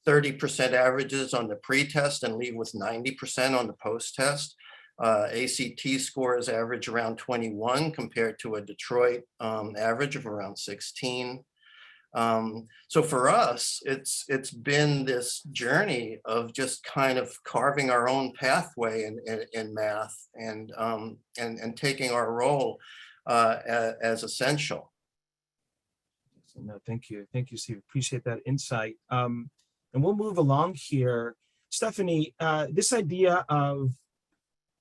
30% averages on the pre-test and leave with 90% on the post-test. ACT scores average around 21 compared to a Detroit average of around 16. So for us, it's been this journey of just kind of carving our own pathway in math and taking our role as essential. No, thank you, Steve. Appreciate that insight. And we'll move along here. Stephanie, this idea of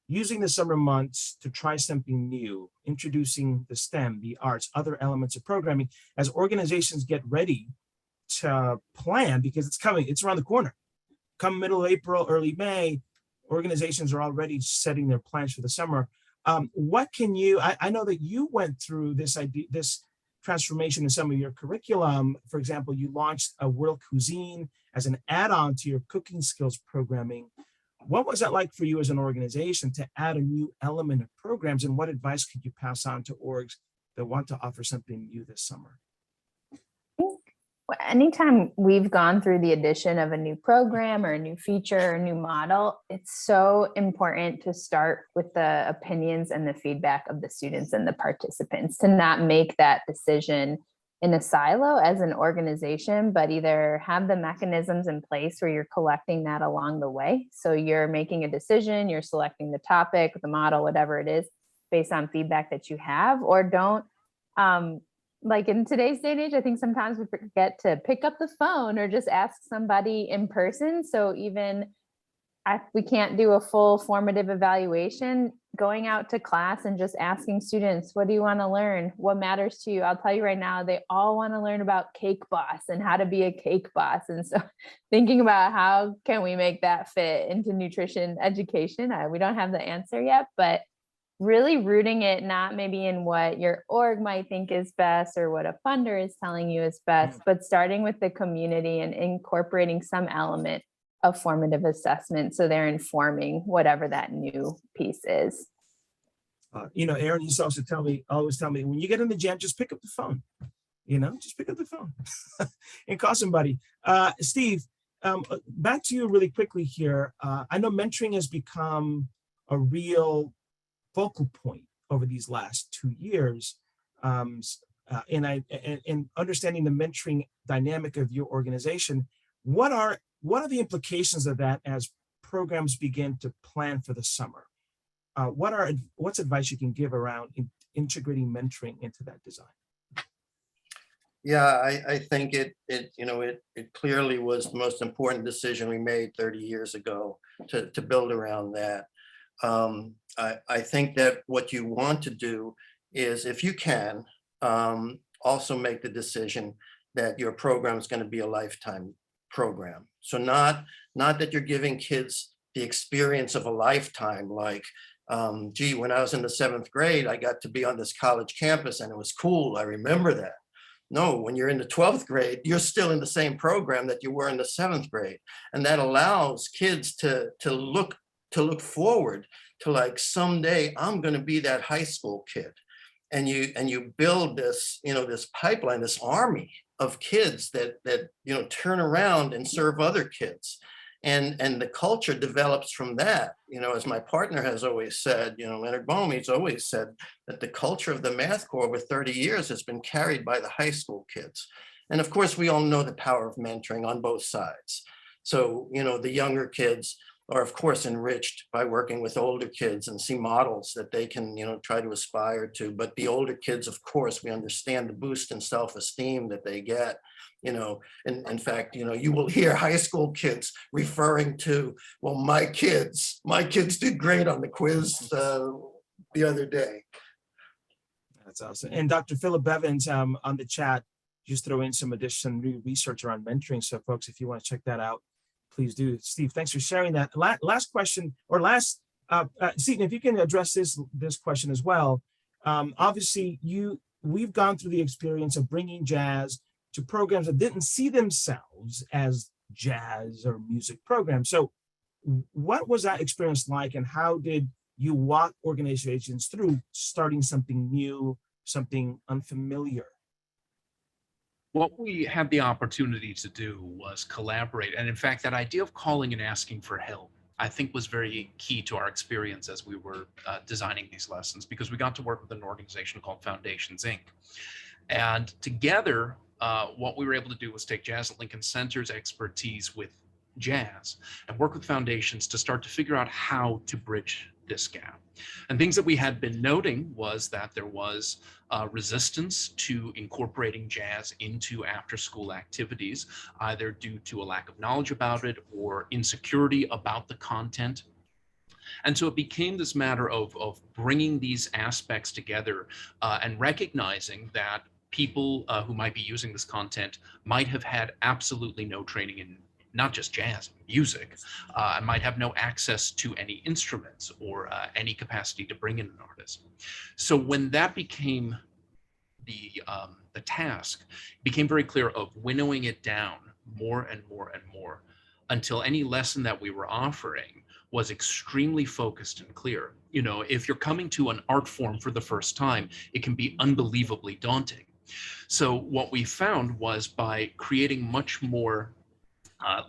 using the summer months to try something new, introducing the STEM, the arts, other elements of programming, as organizations get ready to plan, because it's coming, it's around the corner. Come middle of April, early May, organizations are already setting their plans for the summer. What can you, I know that you went through this idea, this transformation in some of your curriculum. For example, you launched a world cuisine as an add-on to your cooking skills programming. What was that like for you as an organization to add a new element of programs, and what advice could you pass on to orgs that want to offer something new this summer? Anytime we've gone through the addition of a new program or a new feature or a new model, it's so important to start with the opinions and the feedback of the students and the participants, to not make that decision in a silo as an organization, but either have the mechanisms in place where you're collecting that along the way. So you're making a decision, you're selecting the topic, the model, whatever it is, based on feedback that you have, or don't. Like in today's day and age, I think sometimes we forget to pick up the phone or just ask somebody in person. So even if we can't do a full formative evaluation, going out to class and just asking students, what do you want to learn? What matters to you? I'll tell you right now, they all want to learn about Cake Boss and how to be a cake boss. And so thinking about how can we make that fit into nutrition education, we don't have the answer yet, but really rooting it not maybe in what your org might think is best or what a funder is telling you is best, but starting with the community and incorporating some element of formative assessment so they're informing whatever that new piece is. Aaron used to also always tell me, when you get in the jam, just pick up the phone. Just pick up the phone and call somebody. Steve, back to you really quickly here. I know mentoring has become a real focal point over these last 2 years. And understanding the mentoring dynamic of your organization, what are the implications of that as programs begin to plan for the summer? What's advice you can give around integrating mentoring into that design? Yeah, I think it clearly was the most important decision we made 30 years ago to build around that. I think that what you want to do is, if you can, also make the decision that your program is going to be a lifetime program. So not that you're giving kids the experience of a lifetime, like, when I was in the 7th grade, I got to be on this college campus and it was cool. I remember that. No, when you're in the 12th grade, you're still in the same program that you were in the 7th grade. And that allows kids to look forward to, like, someday I'm going to be that high school kid. And you build this, this pipeline, this army of kids that turn around and serve other kids. And the culture develops from that. As my partner has always said, Leonard Bohm, he's always said that the culture of the Math Corps over 30 years has been carried by the high school kids. And of course, we all know the power of mentoring on both sides. So, the younger kids are, of course, enriched by working with older kids and see models that they can, try to aspire to. But the older kids, of course, we understand the boost in self-esteem that they get. And in fact, you will hear high school kids referring to, well, my kids did great on the quiz the other day. That's awesome. And Dr. Philip Bevins on the chat just throw in some additional research around mentoring. So folks, if you want to check that out, please do. Steve, thanks for sharing that. Last question, or Seton, if you can address this question as well. Obviously, we've gone through the experience of bringing jazz to programs that didn't see themselves as jazz or music programs. So what was that experience like, and how did you walk organizations through starting something new, something unfamiliar? What we had the opportunity to do was collaborate. And in fact, that idea of calling and asking for help, I think, was very key to our experience as we were designing these lessons, because we got to work with an organization called Foundations, Inc. And together, what we were able to do was take Jazz at Lincoln Center's expertise with jazz and work with Foundations to start to figure out how to bridge this gap. And things that we had been noting was that there was resistance to incorporating jazz into after-school activities, either due to a lack of knowledge about it or insecurity about the content. And so it became this matter of bringing these aspects together and recognizing that people who might be using this content might have had absolutely no training in not just jazz, music, and might have no access to any instruments or any capacity to bring in an artist. So when that became the task, it became very clear of winnowing it down more and more and more until any lesson that we were offering was extremely focused and clear. If you're coming to an art form for the first time, it can be unbelievably daunting. So what we found was, by creating much more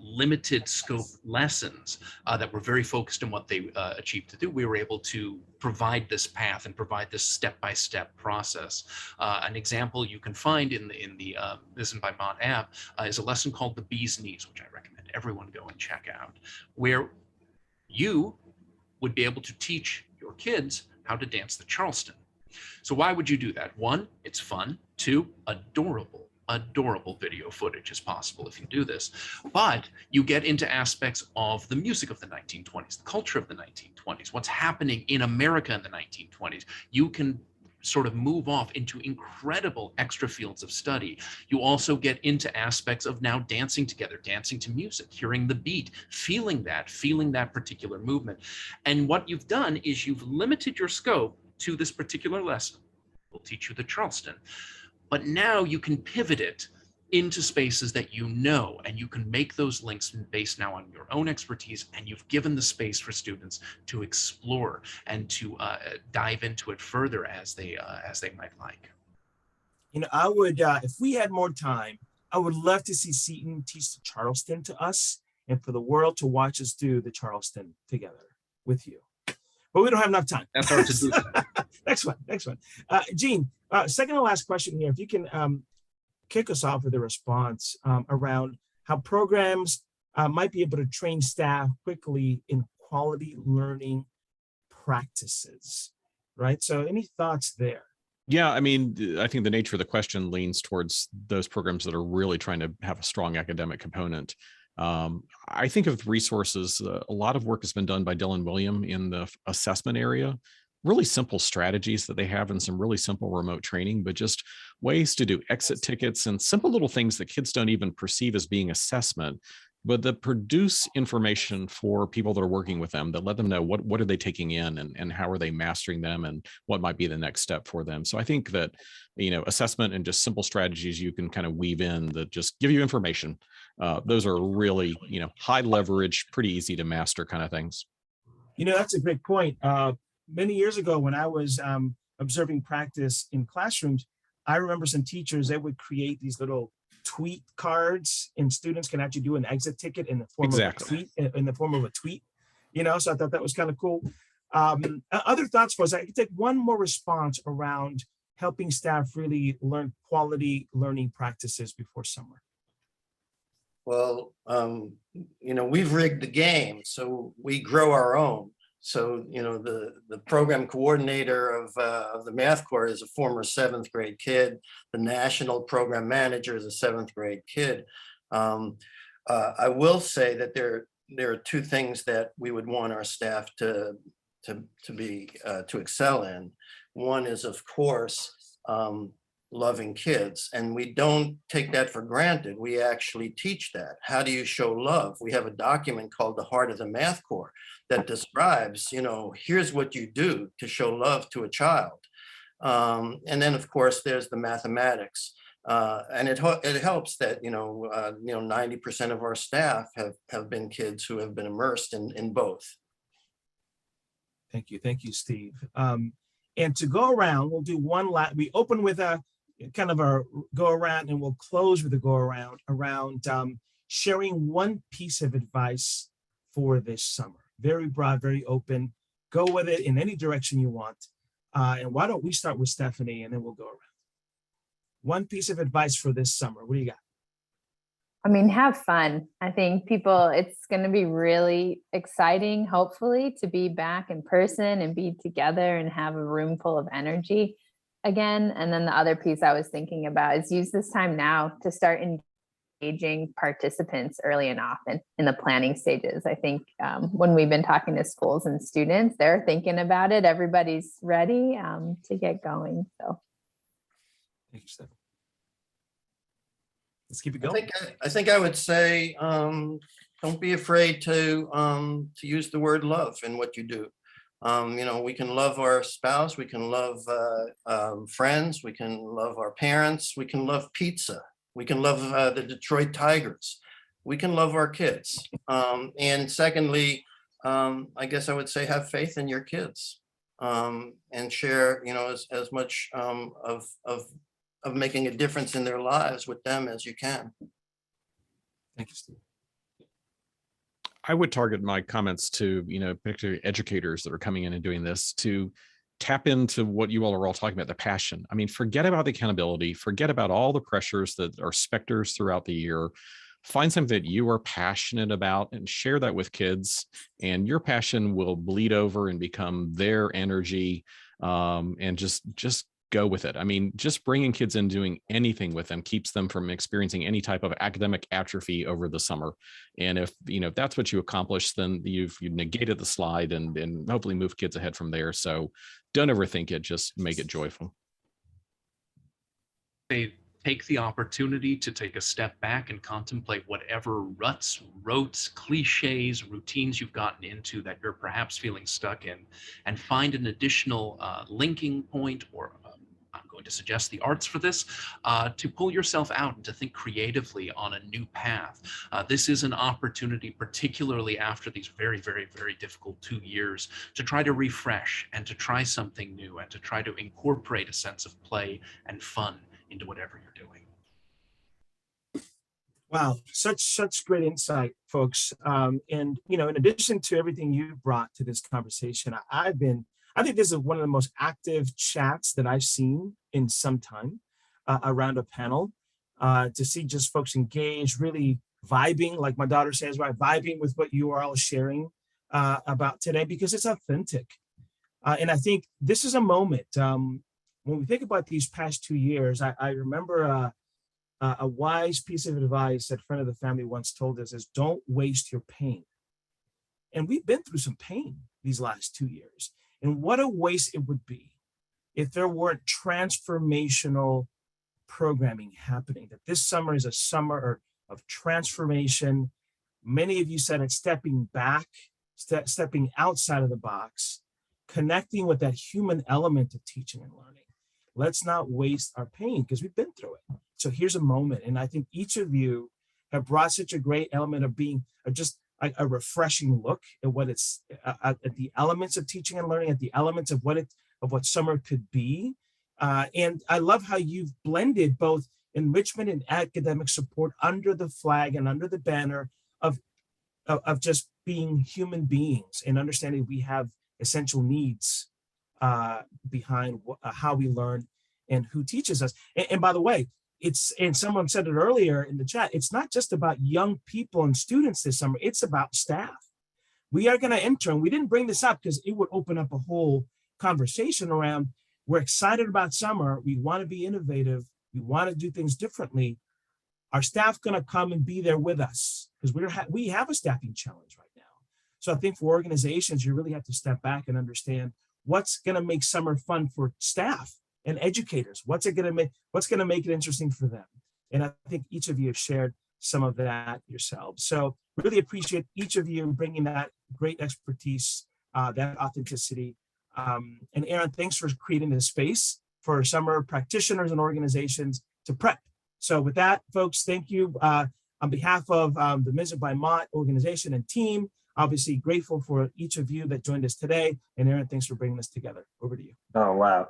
limited scope lessons that were very focused on what they achieved to do, we were able to provide this path and provide this step-by-step process. An example you can find in the Listen by Mott app is a lesson called The Bee's Knees, which I recommend everyone go and check out, where you would be able to teach your kids how to dance the Charleston. So why would you do that? One, it's fun. Two, adorable video footage is possible if you do this. But you get into aspects of the music of the 1920s, the culture of the 1920s, what's happening in America in the 1920s. You can sort of move off into incredible extra fields of study. You also get into aspects of now dancing together, dancing to music, hearing the beat, feeling that particular movement. And what you've done is you've limited your scope to this particular lesson. We'll teach you the Charleston. But now you can pivot it into spaces that and you can make those links based now on your own expertise, and you've given the space for students to explore and to dive into it further as they might like. I would, if we had more time, I would love to see Seton teach the Charleston to us, and for the world to watch us do the Charleston together with you. But we don't have enough time. That's our to-do. Next one. Gene, second to last question here. If you can kick us off with a response around how programs might be able to train staff quickly in quality learning practices, right? So any thoughts there? Yeah, I mean, I think the nature of the question leans towards those programs that are really trying to have a strong academic component. I think of resources, a lot of work has been done by Dylan William in the assessment area, really simple strategies that they have in some really simple remote training, but just ways to do exit tickets and simple little things that kids don't even perceive as being assessment but that produce information for people that are working with them, that let them know what are they taking in, and how are they mastering them, and what might be the next step for them. So I think that, assessment and just simple strategies you can kind of weave in that just give you information. Those are really, high leverage, pretty easy to master kind of things. That's a great point. Many years ago, when I was observing practice in classrooms, I remember some teachers, they would create these little tweet cards, and students can actually do an exit ticket in the form of a tweet, so I thought that was kind of cool. Other thoughts was I could take one more response around helping staff really learn quality learning practices before summer. Well, we've rigged the game, so we grow our own. So, the program coordinator of the math corps is a former 7th grade kid. The national program manager is a 7th grade kid. I will say that there are two things that we would want our staff to excel in. One is, of course, loving kids, and we don't take that for granted. We actually teach that. How do you show love? We have a document called The Heart of the Math Corps that describes, here's what you do to show love to a child. And then, of course, there's the mathematics. And it helps that 90% of our staff have been kids who have been immersed in both. Thank you, Steve. And to go around, we'll do one last. We open with a kind of a go around, and we'll close with a go around sharing one piece of advice for this summer. Very broad, very open. Go with it in any direction you want. And why don't we start with Stephanie, and then we'll go around. One piece of advice for this summer. What do you got? I mean, have fun. I think it's going to be really exciting, hopefully, to be back in person and be together and have a room full of energy again. And then the other piece I was thinking about is use this time now to start engaging participants early and often in the planning stages. I think when we've been talking to schools and students, they're thinking about it. Everybody's ready to get going. So, thank you, Steph. Let's keep it going. I think I would say, don't be afraid to use the word love in what you do. We can love our spouse, we can love friends, we can love our parents, we can love pizza, we can love the Detroit Tigers, we can love our kids. And secondly, I guess I would say have faith in your kids, and share, as much of making a difference in their lives with them as you can. Thank you, Steve. I would target my comments to, particularly educators that are coming in and doing this, to tap into what you all are all talking about, the passion. I mean, forget about the accountability, forget about all the pressures that are specters throughout the year. Find something that you are passionate about and share that with kids, and your passion will bleed over and become their energy, and just go with it. I mean, just bringing kids in, doing anything with them keeps them from experiencing any type of academic atrophy over the summer. And if that's what you accomplish, then you've negated the slide and hopefully move kids ahead from there. So don't overthink it, just make it joyful. They take the opportunity to take a step back and contemplate whatever ruts, rotes, cliches, routines you've gotten into that you're perhaps feeling stuck in, and find an additional linking point, or I'm going to suggest the arts for this, to pull yourself out and to think creatively on a new path. This is an opportunity, particularly after these very, very, very difficult 2 years, to try to refresh and to try something new and to try to incorporate a sense of play and fun into whatever you're doing. Wow, such great insight, folks. And in addition to everything you brought to this conversation, I think this is one of the most active chats that I've seen in some time around a panel. To see just folks engaged, really vibing, like my daughter says, right, vibing with what you are all sharing about today, because it's authentic. And I think this is a moment, when we think about these past 2 years, I remember a wise piece of advice that a friend of the family once told us is, don't waste your pain. And we've been through some pain these last 2 years. And what a waste it would be if there weren't transformational programming happening, that this summer is a summer of transformation, Many of you said it's stepping back, stepping outside of the box, connecting with that human element of teaching and learning. Let's not waste our pain because we've been through it. So here's a moment. And I think each of you have brought such a great element of being just a refreshing look at what it's at the elements of teaching and learning, at the elements of what summer could be. And I love how you've blended both enrichment and academic support under the flag and under the banner of just being human beings and understanding we have essential needs behind how we learn and who teaches us. And by the way, and someone said it earlier in the chat, it's not just about young people and students this summer, it's about staff. We are going to enter, and we didn't bring this up because it would open up a whole conversation around, we're excited about summer, we want to be innovative, we want to do things differently. Our staff going to come and be there with us because we have a staffing challenge right now. So I think for organizations, you really have to step back and understand what's going to make summer fun for staff and educators. What's going to make it interesting for them? And I think each of you have shared some of that yourselves. So really appreciate each of you bringing that great expertise, that authenticity. And Aaron, thanks for creating this space for summer practitioners and organizations to prep. So with that, folks, thank you. On behalf of the Visit by Mott organization and team, obviously grateful for each of you that joined us today. And Aaron, thanks for bringing this together. Over to you. Oh, wow.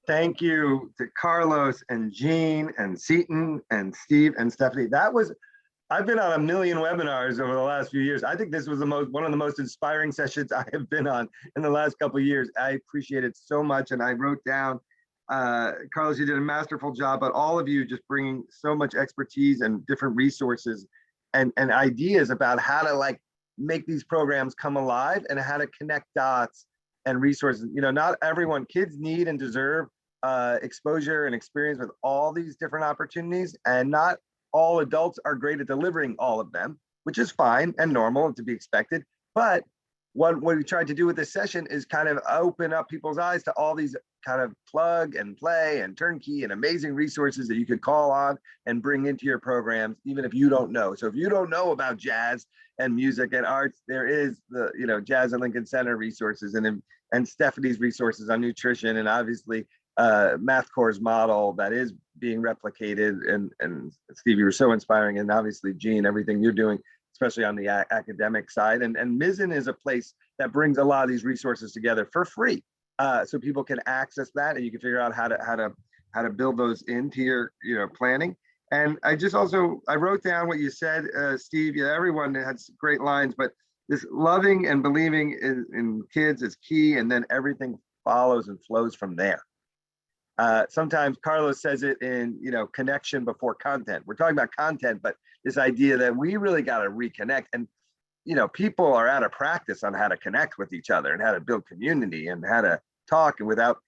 Thank you to Carlos and Jean and Seton and Steve and Stephanie. I've been on a million webinars over the last few years. I think this was one of the most inspiring sessions I have been on in the last couple of years. I appreciate it so much. And I wrote down, Carlos, you did a masterful job, but all of you just bringing so much expertise and different resources and ideas about how to make these programs come alive and how to connect dots and resources. Not everyone, kids need and deserve exposure and experience with all these different opportunities, and not all adults are great at delivering all of them, which is fine and normal and to be expected. But what we tried to do with this session is kind of open up people's eyes to all these kind of plug and play and turnkey and amazing resources that you could call on and bring into your programs, even if you don't know. So if you don't know about jazz and music and arts, there is the Jazz at Lincoln Center resources and Stephanie's resources on nutrition, and obviously Math Corps' model that is being replicated. And Steve, you were so inspiring, and obviously Jean, everything you're doing, especially on the academic side. And Mizzen is a place that brings a lot of these resources together for free, so people can access that, and you can figure out how to build those into your planning. And I wrote down what you said, Steve. Yeah, everyone had great lines, but this loving and believing in kids is key, and then everything follows and flows from there. Sometimes Carlos says it in, connection before content. We're talking about content, but this idea that we really got to reconnect. And, people are out of practice on how to connect with each other and how to build community and how to talk and without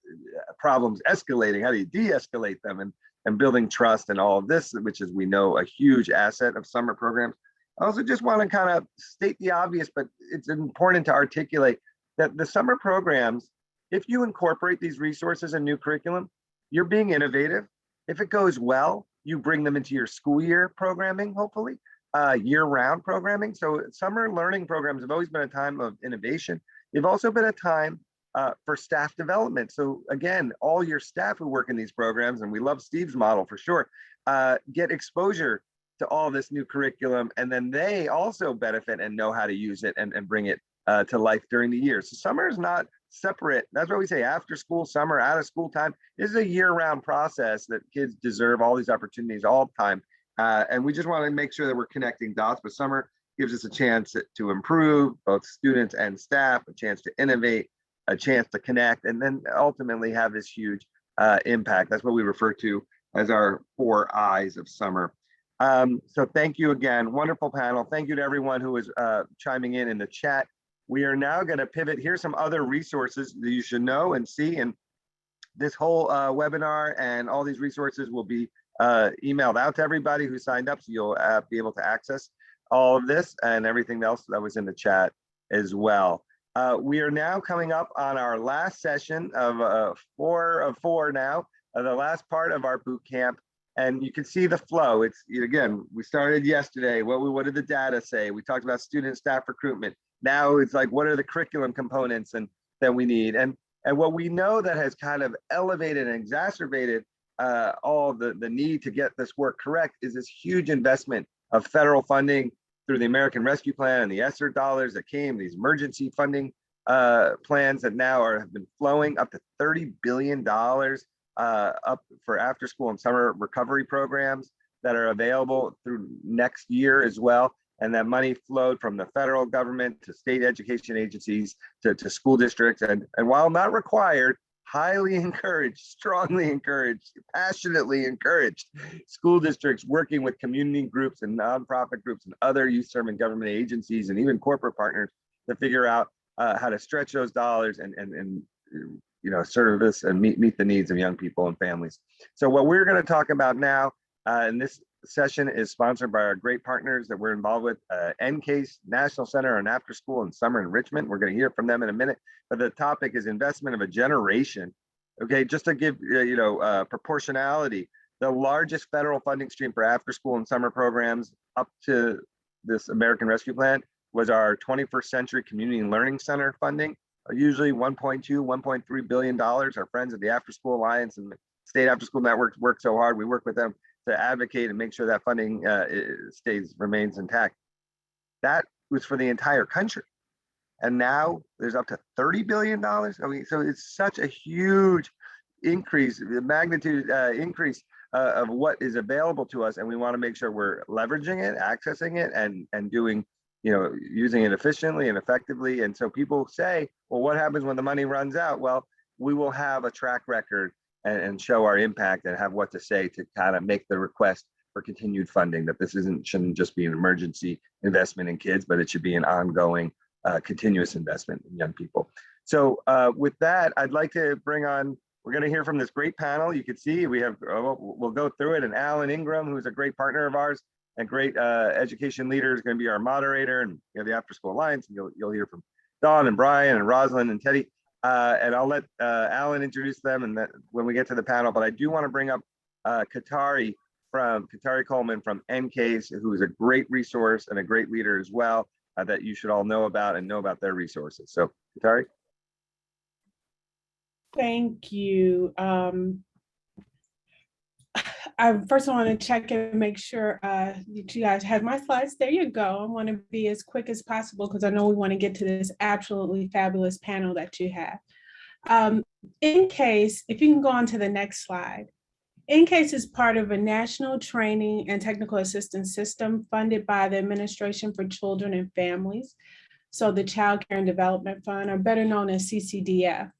problems escalating. How do you de-escalate them and building trust and all of this, which is, we know, a huge asset of summer programs. I also just want to kind of state the obvious, but it's important to articulate that the summer programs, if you incorporate these resources and new curriculum, you're being innovative. If it goes well, you bring them into your school year programming, hopefully, year-round programming. So summer learning programs have always been a time of innovation. They've also been a time for staff development. So again, all your staff who work in these programs, and we love Steve's model for sure, get exposure to all this new curriculum, and then they also benefit and know how to use it and bring it to life during the year. So summer is not separate. That's why we say after school, summer, out of school time. This is a year-round process that kids deserve all these opportunities all the time. And we just want to make sure that we're connecting dots, but summer gives us a chance to improve, both students and staff, a chance to innovate, a chance to connect, and then ultimately have this huge impact. That's what we refer to as our 4 eyes of summer. So thank you again. Wonderful panel. Thank you to everyone who was chiming in the chat. We are now going to pivot. Here's some other resources that you should know and see. And this whole webinar and all these resources will be emailed out to everybody who signed up. So you'll be able to access all of this and everything else that was in the chat as well. We are now coming up on our last session of 4 of 4 now, the last part of our boot camp. And you can see the flow. It's, again, we started yesterday. What did the data say? We talked about student staff recruitment. Now it's like, what are the curriculum components and that we need? And what we know that has kind of elevated and exacerbated all the need to get this work correct is this huge investment of federal funding through the American Rescue Plan and the ESSER dollars that came, these emergency funding plans that now have been flowing up to $30 billion up for after school and summer recovery programs that are available through next year as well. And that money flowed from the federal government to state education agencies to school districts. And while not required, highly encouraged, strongly encouraged, passionately encouraged school districts working with community groups and nonprofit groups and other youth serving government agencies and even corporate partners to figure out how to stretch those dollars and service and meet the needs of young people and families. So what we're going to talk about now in this session is sponsored by our great partners that we're involved with, NCASE, National Center on After School and Summer Enrichment. We're going to hear from them in a minute, but the topic is investment of a generation. Okay, just to give proportionality, the largest federal funding stream for after school and summer programs up to this American Rescue Plan was our 21st Century Community and Learning Center funding, usually $1.2, $1.3 billion. Our friends at the After School Alliance and the State After School Networks work so hard. We work with them to advocate and make sure that funding remains intact. That was for the entire country. And now there's up to $30 billion. I mean, so it's such a huge increase, the magnitude increase of what is available to us. And we want to make sure we're leveraging it, accessing it, and doing, using it efficiently and effectively. And so people say, well, what happens when the money runs out? Well, we will have a track record and show our impact and have what to say to kind of make the request for continued funding, that this shouldn't just be an emergency investment in kids, but it should be an ongoing continuous investment in young people. So with that, I'd like to bring on, we're going to hear from this great panel. You can see we have, we'll go through it, and Alan Ingram, who's a great partner of ours and great education leader, is going to be our moderator, and the After School Alliance, and you'll hear from Dawn and Brian and Rosalind and Teddy. And I'll let Alan introduce them and when we get to the panel, but I do want to bring up Katari Coleman from NCASE, who is a great resource and a great leader as well, that you should all know about and know about their resources. So Katari. Thank you. I first want to check and make sure that you guys have my slides. There you go. I want to be as quick as possible because I know we want to get to this absolutely fabulous panel that you have. NCASE, if you can go on to the next slide. NCASE is part of a national training and technical assistance system funded by the Administration for Children and Families, so the Child Care and Development Fund, or better known as CCDF.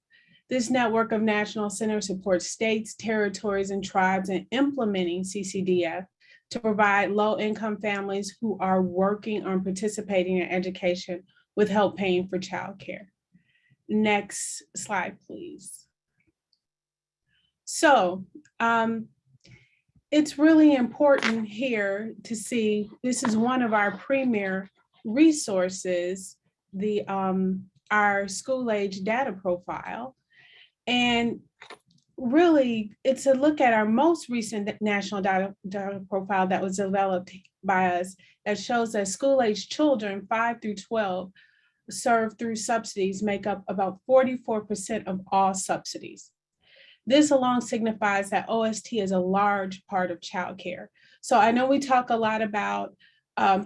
This network of national centers supports states, territories, and tribes in implementing CCDF to provide low-income families who are working on participating in education with help paying for childcare. Next slide, please. So it's really important here to see, this is one of our premier resources, our school age data profile. And really, it's a look at our most recent national data profile that was developed by us that shows that school-age children 5 through 12 served through subsidies make up about 44% of all subsidies. This alone signifies that OST is a large part of childcare. So I know we talk a lot about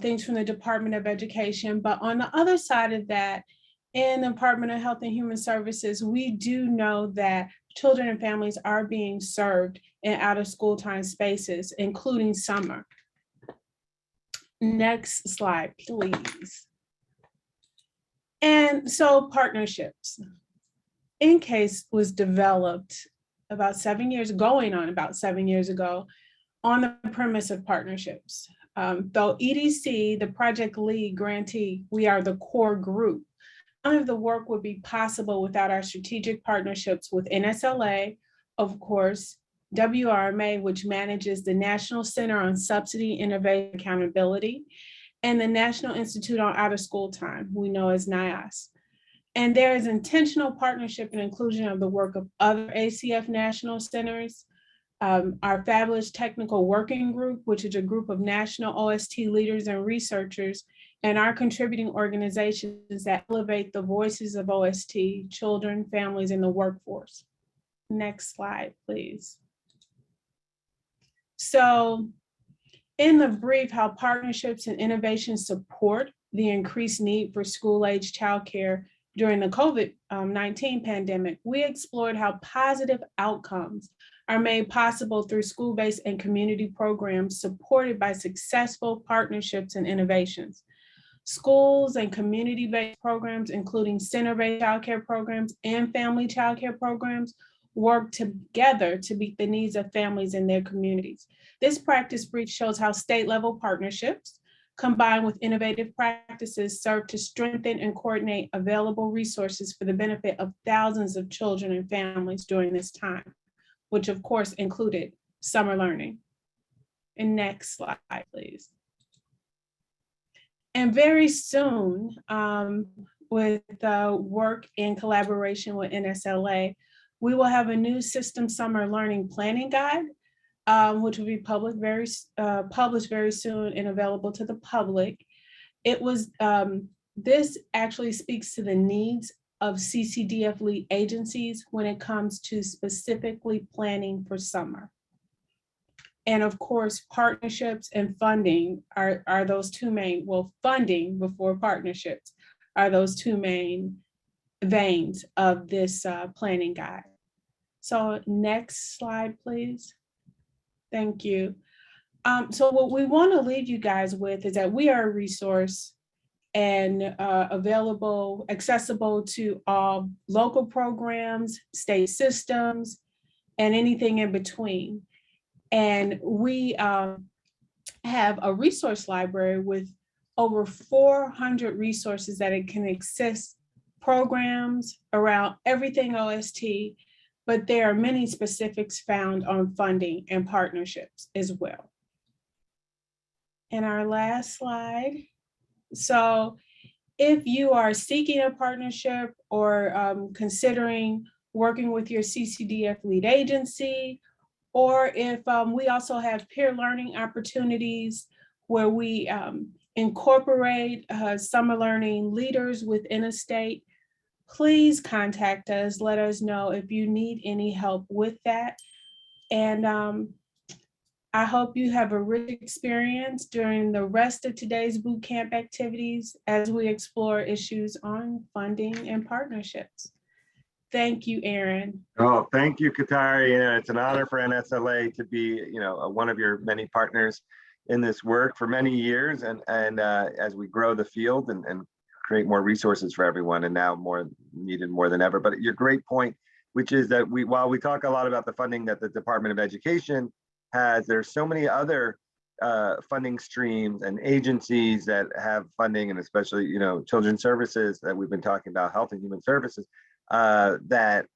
things from the Department of Education, but on the other side of that, in the Department of Health and Human Services, we do know that children and families are being served in out of school time spaces, including summer. Next slide, please. And so partnerships. NCASE was developed about 7 years, going on about 7 years ago, on the premise of partnerships. Though EDC, the project lead grantee, we are the core group. None of the work would be possible without our strategic partnerships with NSLA, of course, WRMA, which manages the National Center on Subsidy, Innovation, and Accountability, and the National Institute on Out of School Time, we know as NIAS. And there is intentional partnership and inclusion of the work of other ACF national centers, our fabulous technical working group, which is a group of national OST leaders and researchers, and our contributing organizations that elevate the voices of OST, children, families, and the workforce. Next slide, please. So in the brief, how partnerships and innovation support the increased need for school-age childcare during the COVID-19 pandemic, we explored how positive outcomes are made possible through school-based and community programs supported by successful partnerships and innovations. Schools and community-based programs, including center-based childcare programs and family childcare programs, work together to meet the needs of families in their communities. This practice brief shows how state-level partnerships combined with innovative practices serve to strengthen and coordinate available resources for the benefit of thousands of children and families during this time, which of course included summer learning. And next slide, please. And very soon, with work in collaboration with NSLA, we will have a new system summer learning planning guide, which will be published very soon and available to the public. It was, this actually speaks to the needs of CCDF lead agencies when it comes to specifically planning for summer. And of course, partnerships and funding are those two main, well, funding before partnerships are those two main veins of this planning guide. So next slide, please. Thank you. So what we want to leave you guys with is that we are a resource and available, accessible to all local programs, state systems, and anything in between. And we have a resource library with over 400 resources that it can access programs around everything OST, but there are many specifics found on funding and partnerships as well. And our last slide. So if you are seeking a partnership or considering working with your CCDF lead agency, or if we also have peer learning opportunities where we incorporate summer learning leaders within a state, please contact us. Let us know if you need any help with that. And I hope you have a rich experience during the rest of today's boot camp activities as we explore issues on funding and partnerships. Thank you, Aaron. Oh, thank you, Katari. And it's an honor for NSLA to be, one of your many partners in this work for many years. And as we grow the field and create more resources for everyone, and now more needed more than ever. But your great point, which is that while we talk a lot about the funding that the Department of Education has, there's so many other funding streams and agencies that have funding, and especially, children's services that we've been talking about, health and human services, that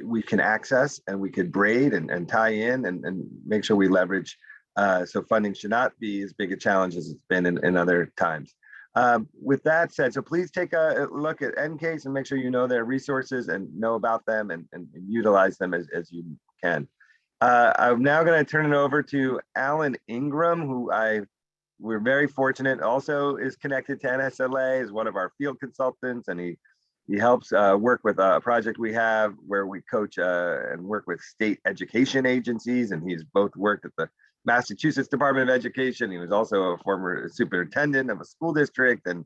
we can access and we could braid and tie in and make sure we leverage. So funding should not be as big a challenge as it's been in other times. With that said, so please take a look at NCASE and make sure you know their resources and know about them and utilize them as you can. I'm now going to turn it over to Alan Ingram, who we're very fortunate also is connected to NSLA as one of our field consultants, and he helps work with a project we have where we coach and work with state education agencies, and he's both worked at the Massachusetts Department of Education. He was also a former superintendent of a school district, and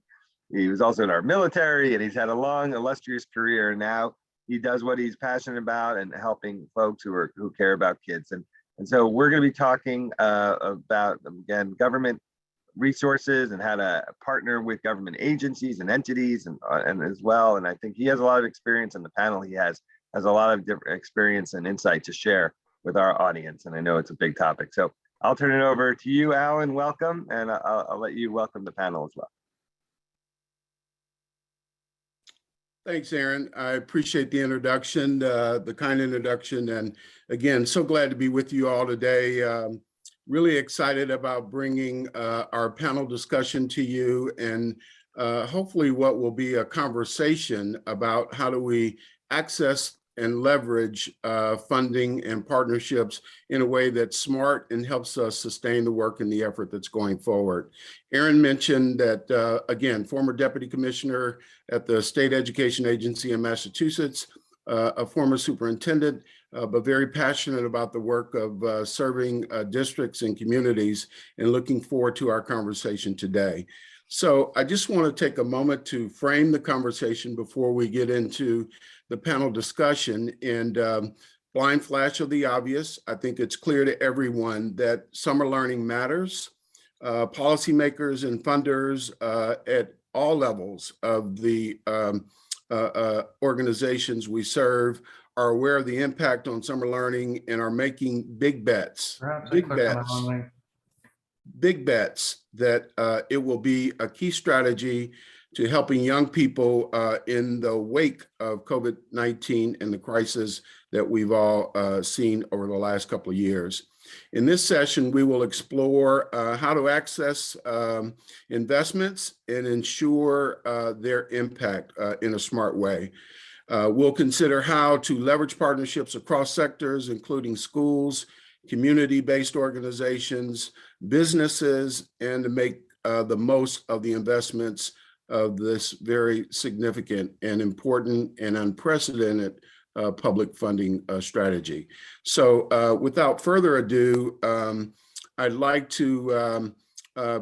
he was also in our military, and he's had a long, illustrious career. Now he does what he's passionate about and helping folks who care about kids. And so we're going to be talking about, again, government resources and how to partner with government agencies and entities and as well. And I think he has a lot of experience, and the panel he has a lot of different experience and insight to share with our audience. And I know it's a big topic. So I'll turn it over to you, Alan. Welcome. And I'll let you welcome the panel as well. Thanks, Aaron. I appreciate the introduction, the kind introduction. And again, so glad to be with you all today. Really excited about bringing our panel discussion to you, and hopefully what will be a conversation about how do we access and leverage funding and partnerships in a way that's smart and helps us sustain the work and the effort that's going forward. Aaron mentioned that, again, former deputy commissioner at the State Education Agency in Massachusetts, a former superintendent, but very passionate about the work of serving districts and communities, and looking forward to our conversation today. So I just want to take a moment to frame the conversation before we get into the panel discussion. And blind flash of the obvious, I think it's clear to everyone that summer learning matters. Policymakers and funders at all levels of the organizations we serve are aware of the impact on summer learning and are making big bets, big bets that it will be a key strategy to helping young people in the wake of COVID-19 and the crisis that we've all seen over the last couple of years. In this session, we will explore how to access investments and ensure their impact in a smart way. We'll consider how to leverage partnerships across sectors, including schools, community-based organizations, businesses, and to make the most of the investments of this very significant and important and unprecedented public funding strategy. So without further ado, I'd like to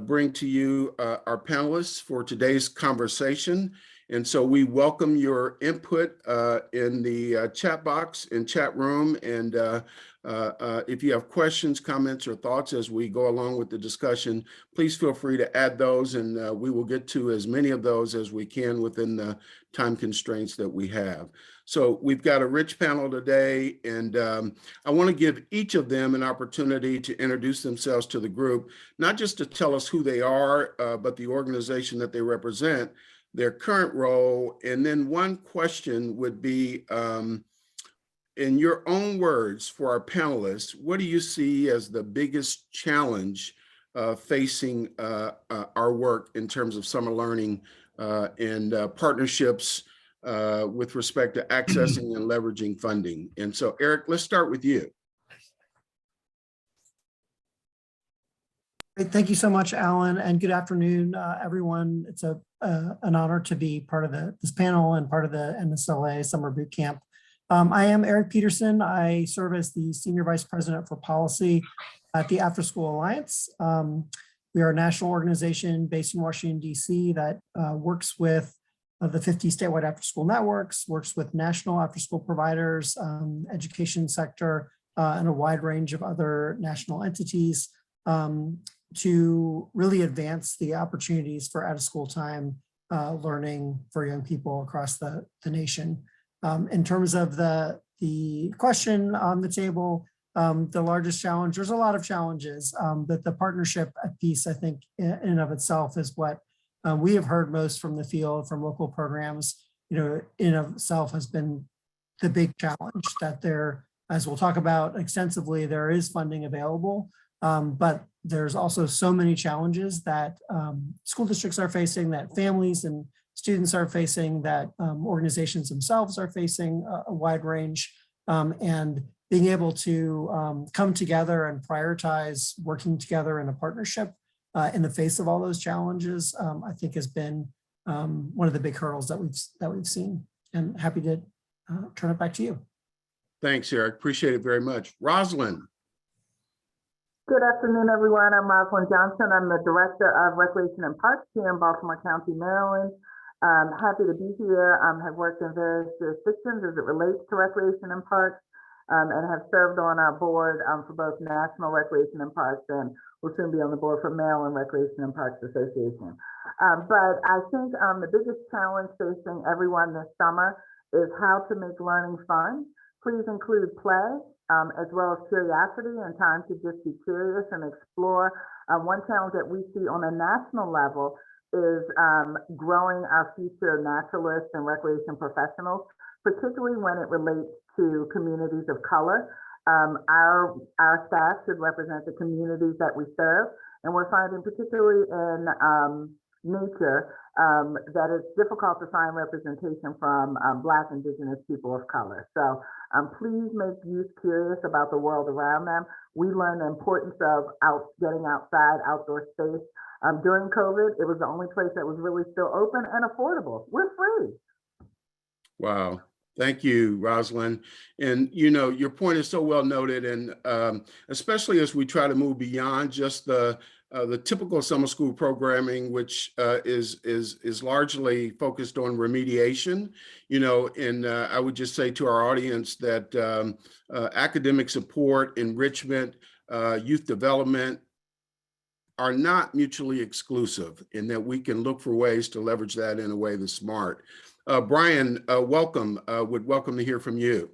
bring to you our panelists for today's conversation. And so we welcome your input in the chat box and chat room. And if you have questions, comments, or thoughts as we go along with the discussion, please feel free to add those, and we will get to as many of those as we can within the time constraints that we have. So we've got a rich panel today, and I want to give each of them an opportunity to introduce themselves to the group, not just to tell us who they are, but the organization that they represent, their current role. And then one question would be, in your own words for our panelists, what do you see as the biggest challenge facing our work in terms of summer learning and partnerships with respect to accessing and leveraging funding? And so, Eric, let's start with you. Great. Thank you so much, Alan, and good afternoon, everyone. It's an honor to be part of this panel and part of the MSLA Summer Bootcamp. I am Eric Peterson. I serve as the Senior Vice President for Policy at the After School Alliance. We are a national organization based in Washington, D.C. that works with the 50 statewide after-school networks, works with national after-school providers, education sector, and a wide range of other national entities to really advance the opportunities for out-of-school time learning for young people across the nation. In terms of the question on the table, the largest challenge, there's a lot of challenges, but the partnership piece, I think, in and of itself is what we have heard most from the field, from local programs, in and of itself has been the big challenge that there, as we'll talk about extensively, there is funding available, but there's also so many challenges that school districts are facing, that families and students are facing, that organizations themselves are facing a wide range, and being able to come together and prioritize working together in a partnership in the face of all those challenges, I think has been one of the big hurdles that we've seen. And happy to turn it back to you. Thanks, Eric. Appreciate it very much. Rosalind. Good afternoon, everyone. I'm Rosalind Johnson. I'm the Director of Recreation and Parks here in Baltimore County, Maryland. Happy to be here. Have worked in various jurisdictions as it relates to recreation and parks, and have served on our board for both National Recreation and Parks, and will soon be on the board for Maryland Recreation and Parks Association. But I think the biggest challenge facing everyone this summer is how to make learning fun. Please include play, as well as curiosity and time to just be curious and explore. One challenge that we see on a national level is growing our future naturalists and recreation professionals, particularly when it relates to communities of color. Our staff should represent the communities that we serve, and we're finding particularly in nature that it's difficult to find representation from Black, Indigenous people of color. So please make youth curious about the world around them. We learn the importance of getting outside, outdoor space. During COVID, it was the only place that was really still open and affordable. We're free. Wow. Thank you, Rosalind. And, you know, your point is so well noted. And especially as we try to move beyond just the typical summer school programming, which is largely focused on remediation, you know, and I would just say to our audience that academic support, enrichment, youth development are not mutually exclusive, and that we can look for ways to leverage that in a way that's smart. Brian, welcome. Would welcome to hear from you.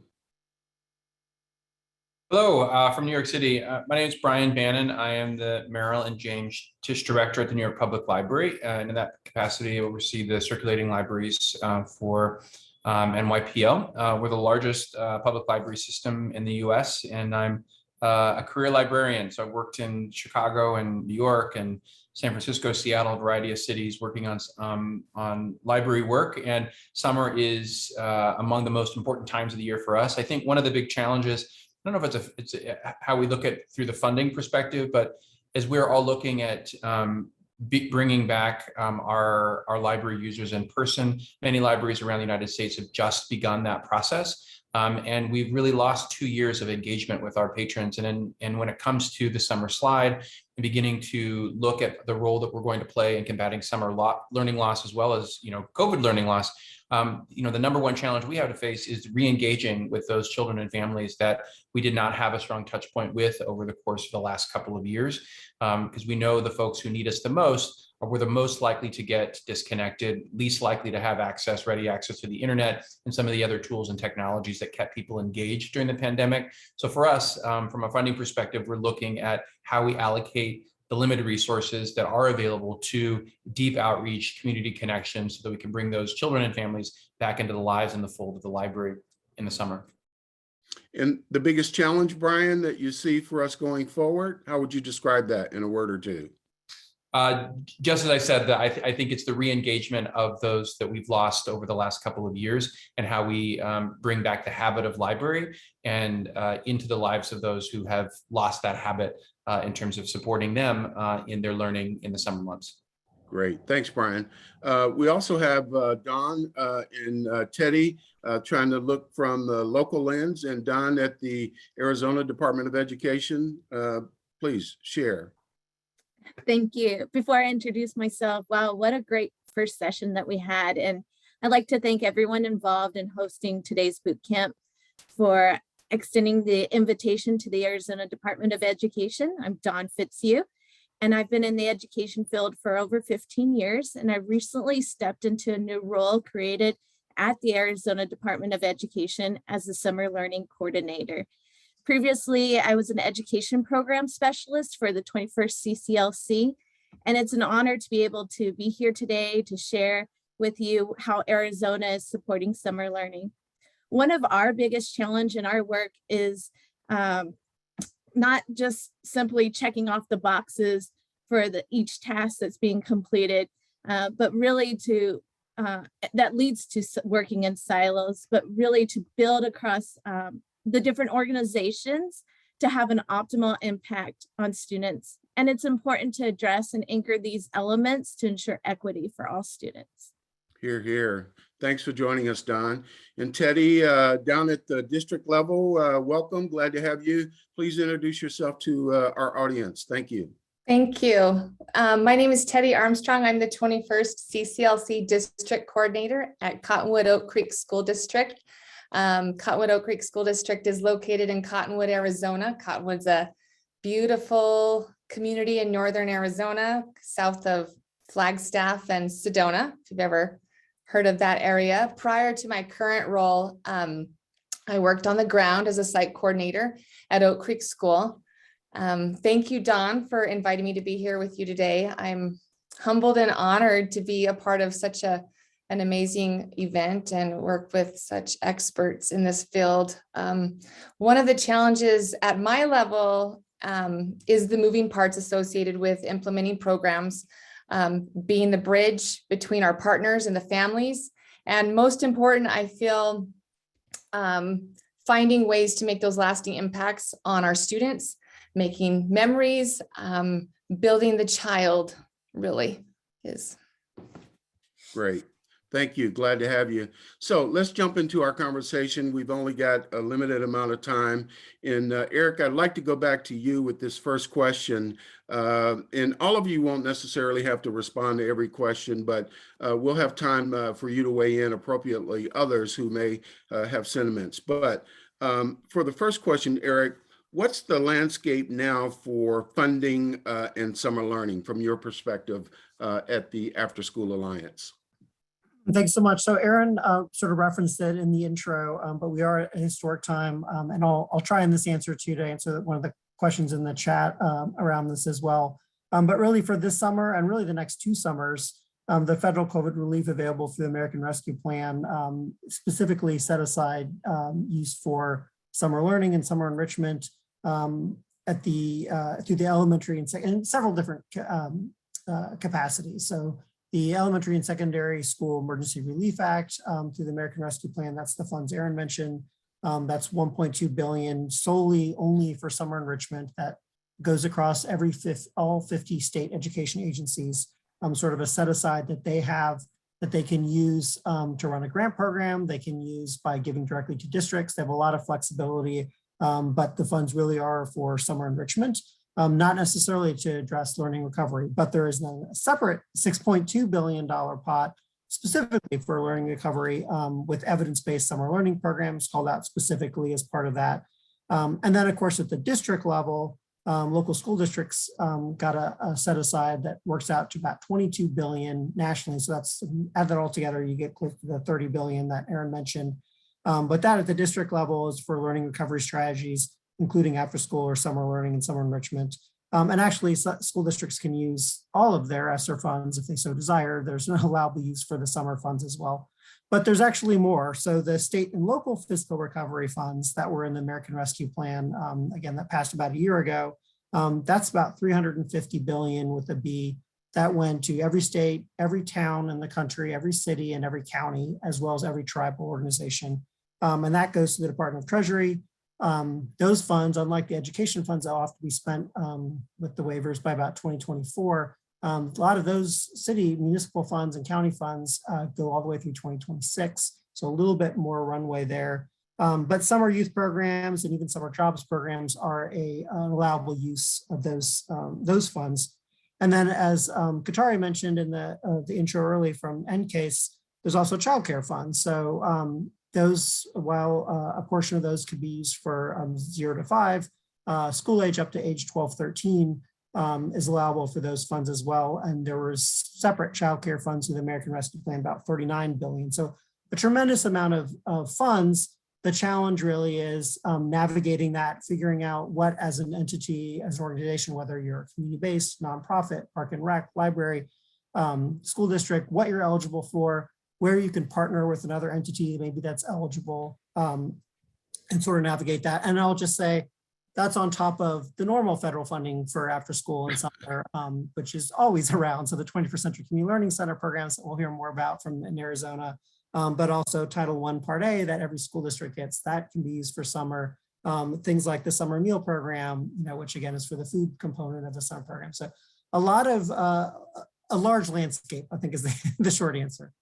Hello, from New York City. My name is Brian Bannon. I am the Merrill and James Tisch Director at the New York Public Library, and in that capacity, I oversee the circulating libraries for NYPL. We're the largest public library system in the U.S., and I'm a career librarian. So I worked in Chicago and New York and San Francisco, Seattle, a variety of cities working on library work. And summer is among the most important times of the year for us. I think one of the big challenges, I don't know if it's how we look at through the funding perspective, but as we're all looking at bringing back our library users in person, many libraries around the United States have just begun that process. And we've really lost 2 years of engagement with our patrons. And when it comes to the summer slide, and beginning to look at the role that we're going to play in combating summer learning loss, as well as, you know, COVID learning loss, you know, the number one challenge we have to face is re-engaging with those children and families that we did not have a strong touch point with over the course of the last couple of years, because we know the folks who need us the most were the most likely to get disconnected, least likely to have ready access to the internet and some of the other tools and technologies that kept people engaged during the pandemic. So for us, from a funding perspective, we're looking at how we allocate the limited resources that are available to deep outreach, community connections, so that we can bring those children and families back into the lives and the fold of the library in the summer. And the biggest challenge, Brian, that you see for us going forward, how would you describe that in a word or two? Just as I said, that I think it's the re-engagement of those that we've lost over the last couple of years, and how we bring back the habit of library and into the lives of those who have lost that habit in terms of supporting them in their learning in the summer months. Great. Thanks, Brian. We also have Don and Teddy trying to look from the local lens, and Don at the Arizona Department of Education. Please share. Thank you. Before I introduce myself, wow, what a great first session that we had. And I'd like to thank everyone involved in hosting today's boot camp for extending the invitation to the Arizona Department of Education. I'm Dawn Fitzhugh, and I've been in the education field for over 15 years. And I recently stepped into a new role created at the Arizona Department of Education as a summer learning coordinator. Previously, I was an education program specialist for the 21st CCLC, and it's an honor to be able to be here today to share with you how Arizona is supporting summer learning. One of our biggest challenge in our work is not just simply checking off the boxes for each task that's being completed, but really that leads to working in silos, but really to build across the different organizations to have an optimal impact on students. And it's important to address and anchor these elements to ensure equity for all students. Hear, hear. Thanks for joining us, Don. And Teddy, down at the district level, welcome. Glad to have you. Please introduce yourself to our audience. Thank you. Thank you. My name is Teddy Armstrong. I'm the 21st CCLC District Coordinator at Cottonwood Oak Creek School District. Cottonwood Oak Creek School District is located in Cottonwood, Arizona. Cottonwood's a beautiful community in northern Arizona, south of Flagstaff and Sedona, if you've ever heard of that area. Prior to my current role, I worked on the ground as a site coordinator at Oak Creek School. Thank you, Don, for inviting me to be here with you today. I'm humbled and honored to be a part of such an amazing event and work with such experts in this field. One of the challenges at my level is the moving parts associated with implementing programs being the bridge between our partners and the families. And most important, I feel finding ways to make those lasting impacts on our students, making memories, building the child really is. Great. Thank you. Glad to have you. So let's jump into our conversation. We've only got a limited amount of time. And Eric, I'd like to go back to you with this first question. And all of you won't necessarily have to respond to every question, but we'll have time for you to weigh in appropriately, others who may have sentiments. But for the first question, Eric, what's the landscape now for funding and summer learning from your perspective at the After School Alliance? Thanks so much. So Aaron sort of referenced it in the intro, but we are at a historic time, and I'll try in this answer too to answer one of the questions in the chat around this as well. But really for this summer and really the next 2 summers, the federal COVID relief available through the American Rescue Plan specifically set aside use for summer learning and summer enrichment at the through the elementary and several different capacities. So the Elementary and Secondary School Emergency Relief Act through the American Rescue Plan, that's the funds Aaron mentioned. That's $1.2 billion solely only for summer enrichment that goes across all 50 state education agencies, sort of a set aside that they have that they can use to run a grant program. They can use by giving directly to districts. They have a lot of flexibility, but the funds really are for summer enrichment. Not necessarily to address learning recovery, but there is a separate $6.2 billion pot specifically for learning recovery with evidence-based summer learning programs called out specifically as part of that. And then of course at the district level, local school districts got a set aside that works out to about $22 billion nationally. So that's, add that all together, you get close to the $30 billion that Aaron mentioned. But that at the district level is for learning recovery strategies, including after school or summer learning and summer enrichment. And actually school districts can use all of their ESSER funds if they so desire. There's no allowable use for the summer funds as well. But there's actually more. So the state and local fiscal recovery funds that were in the American Rescue Plan, again, that passed about a year ago, that's about $350 billion with a B that went to every state, every town in the country, every city and every county, as well as every tribal organization. And that goes to the Department of Treasury. Those funds, unlike the education funds that will have to be spent with the waivers by about 2024, a lot of those city municipal funds and county funds go all the way through 2026. So a little bit more runway there. But summer youth programs and even summer jobs programs are an allowable use of those funds. And then as Katari mentioned in the intro early from NCASE, there's also childcare funds. So those, while a portion of those could be used for 0 to 5, school age up to age 12, 13 is allowable for those funds as well. And there was separate childcare funds in the American Rescue Plan, about $39 billion. So a tremendous amount of funds. The challenge really is navigating that, figuring out what as an entity, as an organization, whether you're a community-based, nonprofit, park and rec, library, school district, what you're eligible for, where you can partner with another entity, maybe that's eligible, and sort of navigate that. And I'll just say that's on top of the normal federal funding for after school and summer, which is always around. So the 21st Century Community Learning Center programs that we'll hear more about from in Arizona, but also Title I Part A that every school district gets, that can be used for summer. Things like the summer meal program, which again is for the food component of the summer program. So a lot of, a large landscape, I think is the short answer.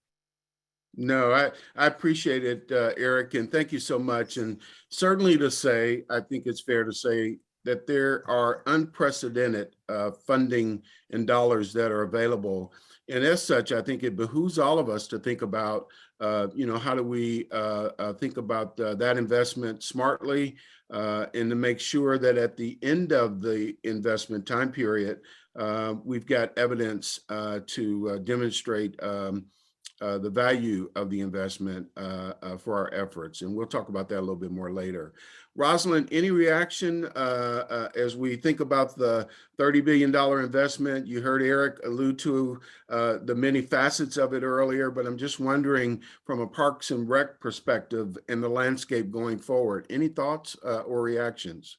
No, I appreciate it, Eric, and thank you so much. And certainly to say, I think it's fair to say that there are unprecedented funding and dollars that are available. And as such, I think it behooves all of us to think about, how do we think about that investment smartly and to make sure that at the end of the investment time period, we've got evidence to demonstrate the value of the investment for our efforts. And we'll talk about that a little bit more later. Rosalind, any reaction as we think about the $30 billion investment? You heard Eric allude to the many facets of it earlier, but I'm just wondering from a Parks and Rec perspective and the landscape going forward, any thoughts or reactions?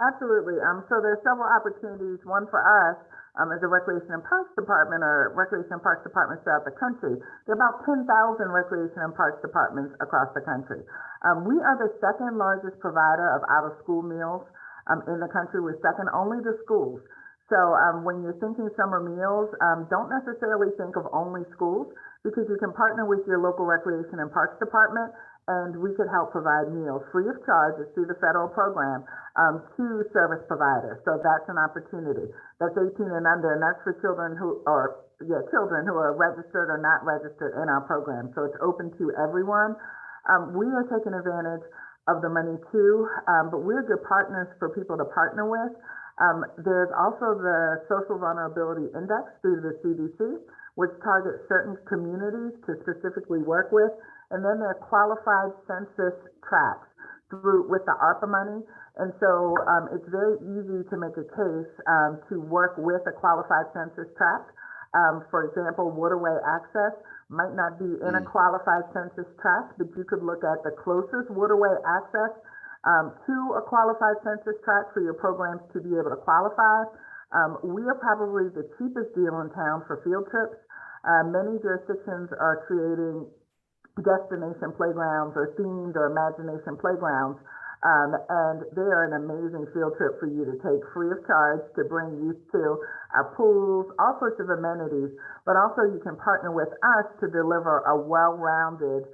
Absolutely. So there's several opportunities. One for us As a Recreation and Parks Department or Recreation and Parks Departments throughout the country, there are about 10,000 Recreation and Parks Departments across the country. We are the second largest provider of out-of-school meals in the country. We're second only to schools. So when you're thinking summer meals, don't necessarily think of only schools, because you can partner with your local Recreation and Parks Department, and we could help provide meals free of charge. It's through the federal program to service providers. So that's an opportunity. That's 18 and under, and that's for children who are registered or not registered in our program. So it's open to everyone. We are taking advantage of the money too, but we're good partners for people to partner with. There's also the Social Vulnerability Index through the CDC, which targets certain communities to specifically work with. And then there are qualified census tracts with the ARPA money. And so it's very easy to make a case to work with a qualified census tract. For example, waterway access might not be in a qualified census tract, but you could look at the closest waterway access to a qualified census tract for your programs to be able to qualify. We are probably the cheapest deal in town for field trips. Many jurisdictions are creating destination playgrounds or themed or imagination playgrounds, and they are an amazing field trip for you to take free of charge to bring youth to. Our pools, all sorts of amenities, but also you can partner with us to deliver a well-rounded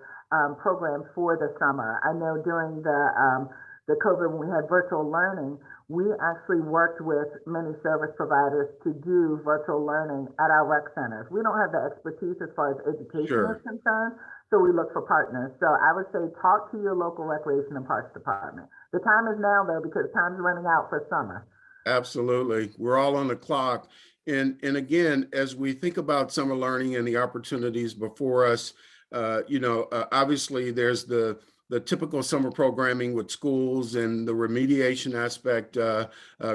program for the summer. I know during the COVID, when we had virtual learning, we actually worked with many service providers to do virtual learning at our rec centers. We don't have the expertise as far as education is concerned, so we look for partners. So I would say talk to your local Recreation and Parks Department. The time is now, though, because time's running out for summer. Absolutely. We're all on the clock. And again, as we think about summer learning and the opportunities before us, obviously there's the typical summer programming with schools and the remediation aspect,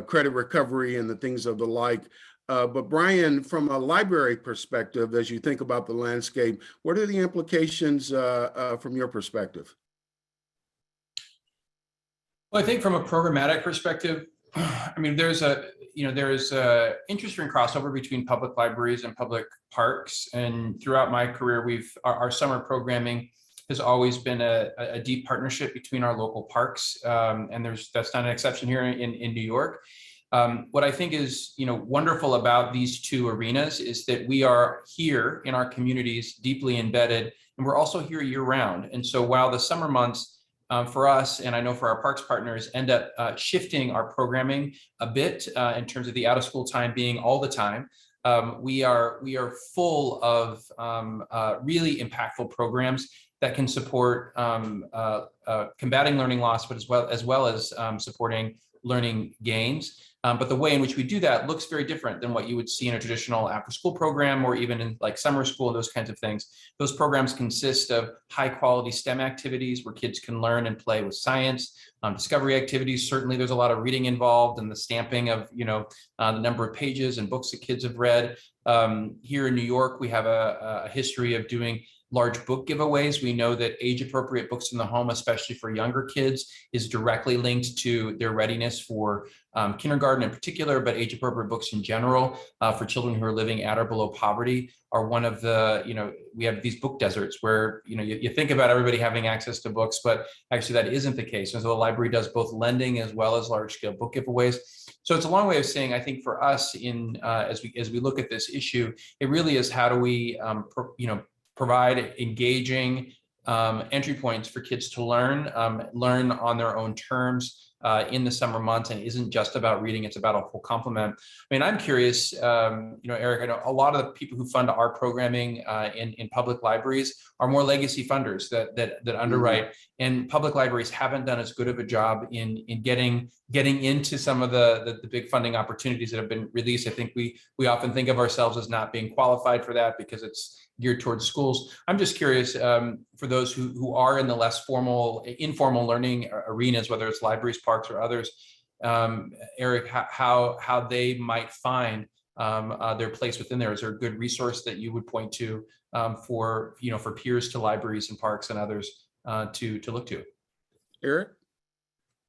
credit recovery and the things of the like. But Brian, from a library perspective, as you think about the landscape, what are the implications from your perspective? Well, I think from a programmatic perspective, I mean, there's a interesting crossover between public libraries and public parks. And throughout my career, our summer programming has always been a deep partnership between our local parks, and that's not an exception here in New York. What I think is wonderful about these two arenas is that we are here in our communities deeply embedded, and we're also here year round. And so while the summer months for us, and I know for our parks partners, end up shifting our programming a bit in terms of the out of school time being all the time, we are full of really impactful programs that can support combating learning loss, but as well as supporting learning gains. But the way in which we do that looks very different than what you would see in a traditional after-school program or even in like summer school, those kinds of things. Those programs consist of high-quality STEM activities where kids can learn and play with science. Discovery activities, certainly there's a lot of reading involved and the stamping of the number of pages and books that kids have read. Here in New York, we have a history of doing large book giveaways. We know that age-appropriate books in the home, especially for younger kids, is directly linked to their readiness for kindergarten in particular, but age-appropriate books in general for children who are living at or below poverty are one of the, we have these book deserts where, you think about everybody having access to books, but actually that isn't the case. And so the library does both lending as well as large-scale book giveaways. So it's a long way of saying, I think for us as we look at this issue, it really is how do we, provide engaging entry points for kids to learn on their own terms in the summer months, and it isn't just about reading, it's about a whole complement. I mean, I'm curious, Eric, I know a lot of the people who fund our programming in public libraries are more legacy funders that underwrite, and public libraries haven't done as good of a job in getting into some of the big funding opportunities that have been released. I think we often think of ourselves as not being qualified for that because it's geared towards schools. I'm just curious for those who are in the less informal learning arenas, whether it's libraries, parks, or others, Eric, how they might find their place within there. Is there a good resource that you would point to for peers to libraries and parks and others to look to? Eric?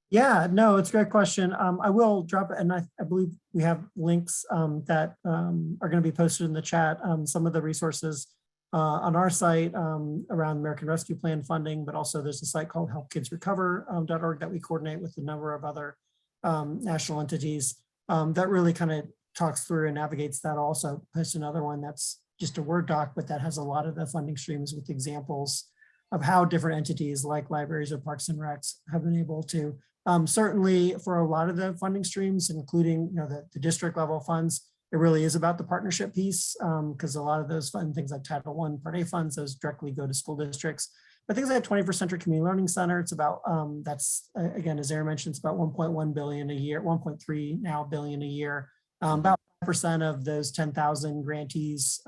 Yeah, no, it's a great question. I will drop it, and I believe we have links that are going to be posted in the chat. Some of the resources on our site around American Rescue Plan funding, but also there's a site called helpkidsrecover.org that we coordinate with a number of other national entities that really kind of talks through and navigates that. Also post another one that's just a Word doc, but that has a lot of the funding streams with examples of how different entities like libraries or parks and recs have been able to certainly for a lot of the funding streams, including the district level funds, it really is about the partnership piece because a lot of those fund things like Title I Part A funds, those directly go to school districts. But things like 21st Century Community Learning Center, it's about, that's again, as Aaron mentioned, it's about 1.1 billion a year, 1.3 now billion a year. About 5% of those 10,000 grantees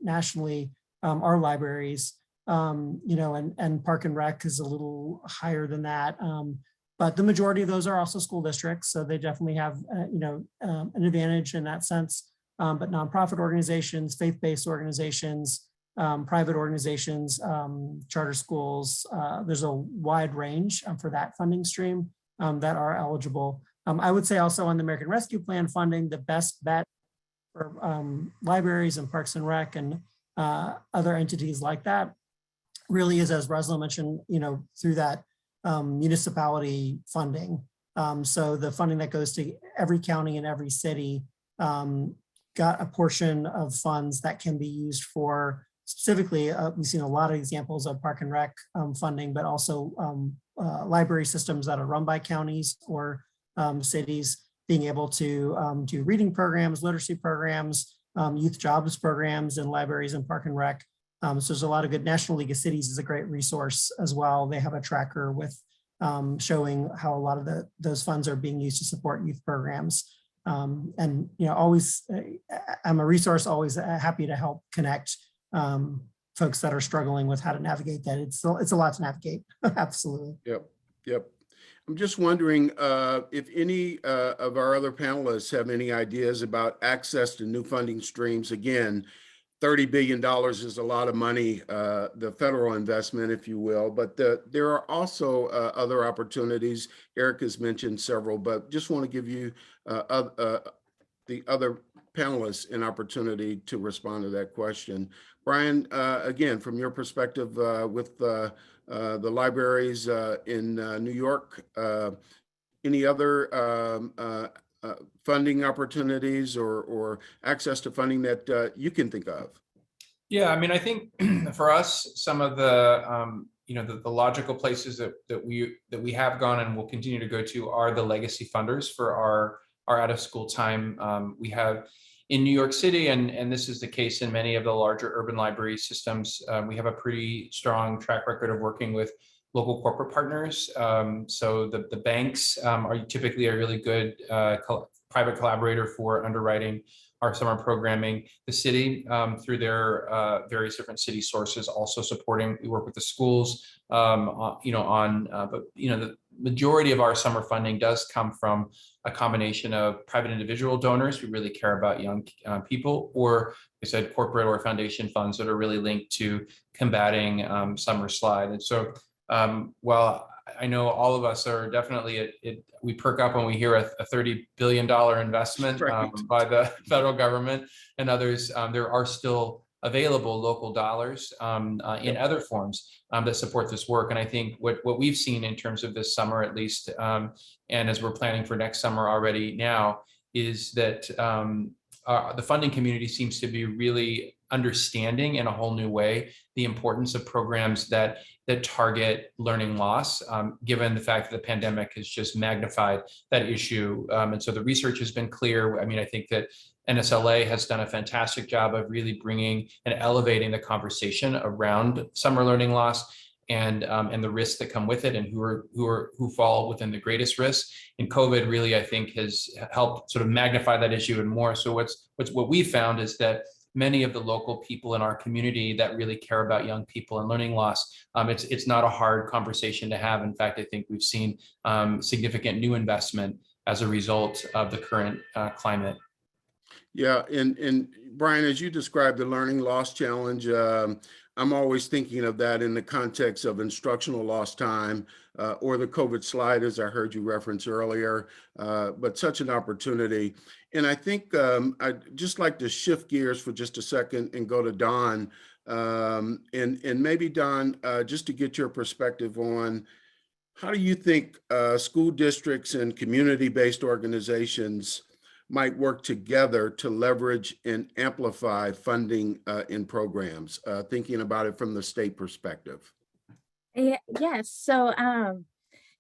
nationally are libraries, and Park and Rec is a little higher than that. But the majority of those are also school districts, so they definitely have, an advantage in that sense. But nonprofit organizations, faith-based organizations, private organizations, charter schools, there's a wide range for that funding stream that are eligible. I would say also on the American Rescue Plan funding, the best bet for libraries and Parks and Rec and other entities like that really is, as Rosalind mentioned, through that municipality funding. So the funding that goes to every county and every city got a portion of funds that can be used for specifically, we've seen a lot of examples of Park and Rec funding, but also library systems that are run by counties or cities being able to do reading programs, literacy programs, youth jobs programs in libraries and Park and Rec. So there's a lot of good. National League of Cities is a great resource as well. They have a tracker with showing how a lot of those funds are being used to support youth programs. And always, I'm a resource, always happy to help connect folks that are struggling with how to navigate that. It's a lot to navigate. Absolutely. Yep. I'm just wondering if any of our other panelists have any ideas about access to new funding streams. Again, $30 billion is a lot of money, the federal investment, if you will, but there are also other opportunities. Eric has mentioned several, but just want to give you the other panelists an opportunity to respond to that question. Brian, again, from your perspective with the libraries in New York, any other funding opportunities or access to funding that you can think of? Yeah, I mean, I think for us, some of the the logical places that we have gone and will continue to go to are the legacy funders for our out of school time. We have in New York City, and this is the case in many of the larger urban library systems, we have a pretty strong track record of working with local corporate partners. So the banks are typically a really good private collaborator for underwriting our summer programming. The city, through their various different city sources, also supporting. We work with the schools, but the majority of our summer funding does come from a combination of private individual donors who really care about young people, or, like I said, corporate or foundation funds that are really linked to combating summer slide. And so, while I know all of us are definitely we perk up when we hear a $30 billion investment by the federal government and others. There are still available local dollars in other forms that support this work. And I think what we've seen in terms of this summer, at least, and as we're planning for next summer already now, is that the funding community seems to be really understanding in a whole new way the importance of programs that target learning loss, given the fact that the pandemic has just magnified that issue. And so the research has been clear. I mean, I think that NSLA has done a fantastic job of really bringing and elevating the conversation around summer learning loss and the risks that come with it, and who fall within the greatest risk. And COVID really, I think, has helped sort of magnify that issue and more. So what we found is that many of the local people in our community that really care about young people and learning loss, it's not a hard conversation to have. In fact, I think we've seen significant new investment as a result of the current climate. Yeah, and Brian, as you described the learning loss challenge, I'm always thinking of that in the context of instructional lost time or the COVID slide, as I heard you reference earlier, but such an opportunity. And I think I'd just like to shift gears for just a second and go to Don. And maybe Don, just to get your perspective on how do you think school districts and community-based organizations might work together to leverage and amplify funding in programs, thinking about it from the state perspective? Yes. So,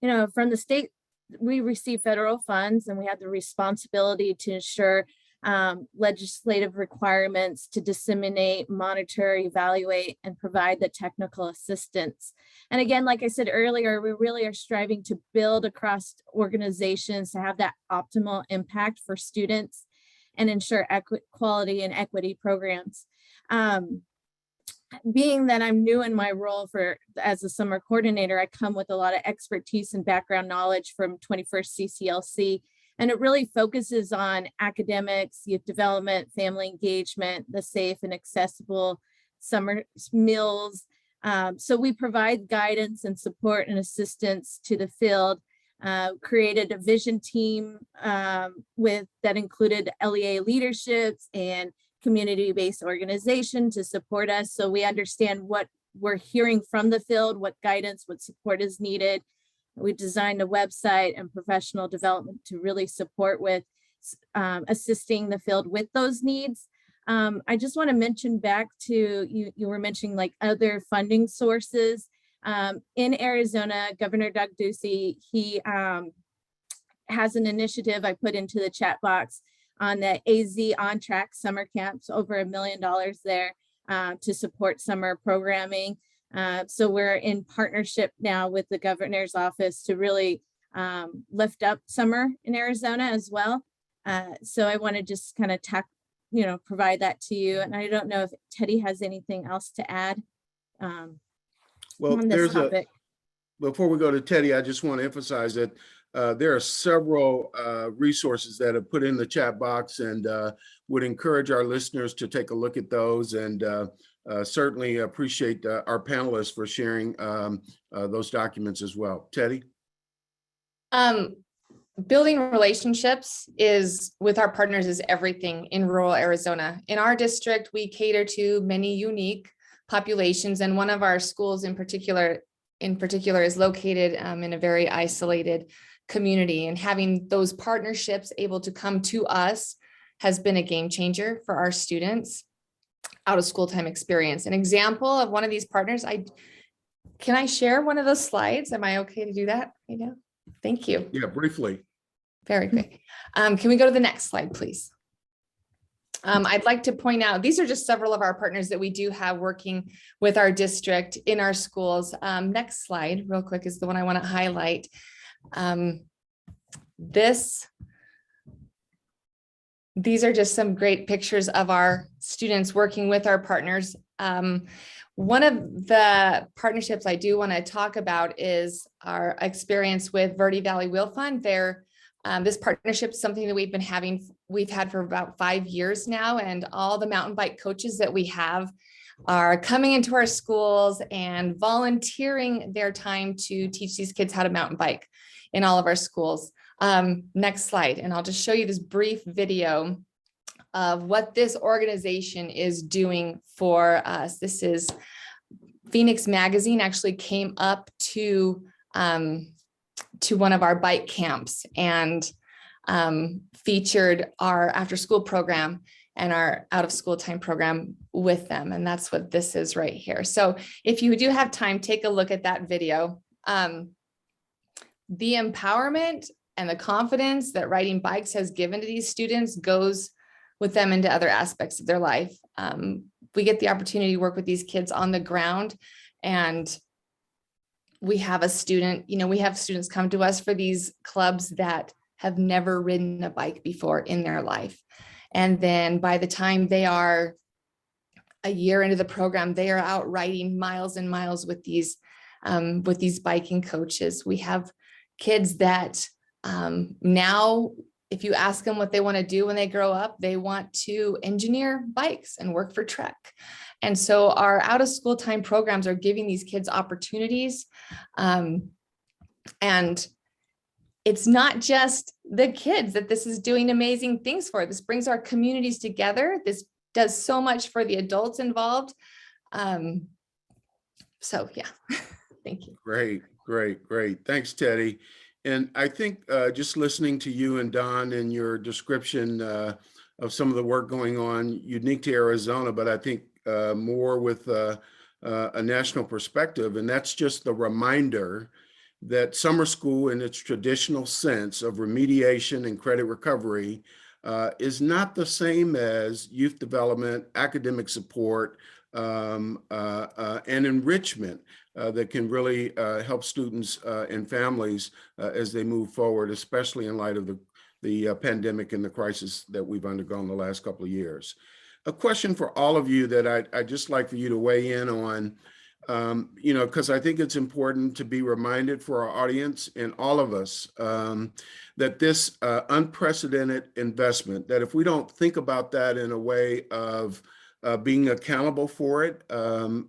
you know, from the state, we receive federal funds and we have the responsibility to ensure legislative requirements to disseminate, monitor, evaluate, and provide the technical assistance. And again, like I said earlier, we really are striving to build across organizations to have that optimal impact for students and ensure quality and equity programs. Being that I'm new in my role as a summer coordinator, I come with a lot of expertise and background knowledge from 21st CCLC, and it really focuses on academics, youth development, family engagement, the safe and accessible summer meals. So we provide guidance and support and assistance to the field. Created a vision team that included LEA leaderships and community-based organization to support us, so we understand what we're hearing from the field, what guidance, what support is needed. We designed a website and professional development to really support with assisting the field with those needs. I just want to mention back to you were mentioning like other funding sources. In Arizona, Governor Doug Ducey, he has an initiative I put into the chat box on the AZ On Track summer camps, over $1 million there to support summer programming. So we're in partnership now with the governor's office to really lift up summer in Arizona as well. So I want to just kind of provide that to you. And I don't know if Teddy has anything else to add Well, on this topic. Before we go to Teddy, I just want to emphasize that there are several resources that are put in the chat box, and would encourage our listeners to take a look at those, and certainly appreciate our panelists for sharing those documents as well. Teddy? Building relationships with our partners is everything in rural Arizona. In our district, we cater to many unique populations, and one of our schools in particular is located in a very isolated community, and having those partnerships able to come to us has been a game changer for our students out of school time experience. An example of one of these partners, can I share one of those slides? Am I okay to do that right now? Thank you. Yeah, briefly. Very quick. Can we go to the next slide, please? I'd like to point out, these are just several of our partners that we do have working with our district in our schools. Next slide, real quick, is the one I want to highlight. These are just some great pictures of our students working with our partners. One of the partnerships I do want to talk about is our experience with Verde Valley Wheel Fund. This partnership is something that we've had for about 5 years now, and all the mountain bike coaches that we have are coming into our schools and volunteering their time to teach these kids how to mountain bike in all of our schools. Next slide, and I'll just show you this brief video of what this organization is doing for us. This is Phoenix Magazine actually came up to one of our bike camps and featured our after school program and our out of school time program with them. And that's what this is right here. So if you do have time, take a look at that video. The empowerment and the confidence that riding bikes has given to these students goes with them into other aspects of their life. We get the opportunity to work with these kids on the ground, and we have students come to us for these clubs that have never ridden a bike before in their life. And then by the time they are a year into the program, they are out riding miles and miles with these biking coaches. We have kids that now if you ask them what they want to do when they grow up, they want to engineer bikes and work for Trek. And so our out of school time programs are giving these kids opportunities. And it's not just the kids that this is doing amazing things for. This brings our communities together. This does so much for the adults involved. So yeah, thank you. Great, great, great. Thanks, Teddy. And I think just listening to you and Don and your description of some of the work going on, unique to Arizona, but I think more with a national perspective. And that's just the reminder that summer school in its traditional sense of remediation and credit recovery is not the same as youth development, academic support, and enrichment that can really help students and families as they move forward, especially in light of the pandemic and the crisis that we've undergone the last couple of years. A question for all of you that I'd just like for you to weigh in on, you know, because I think it's important to be reminded for our audience and all of us that this unprecedented investment, that if we don't think about that in a way of being accountable for it and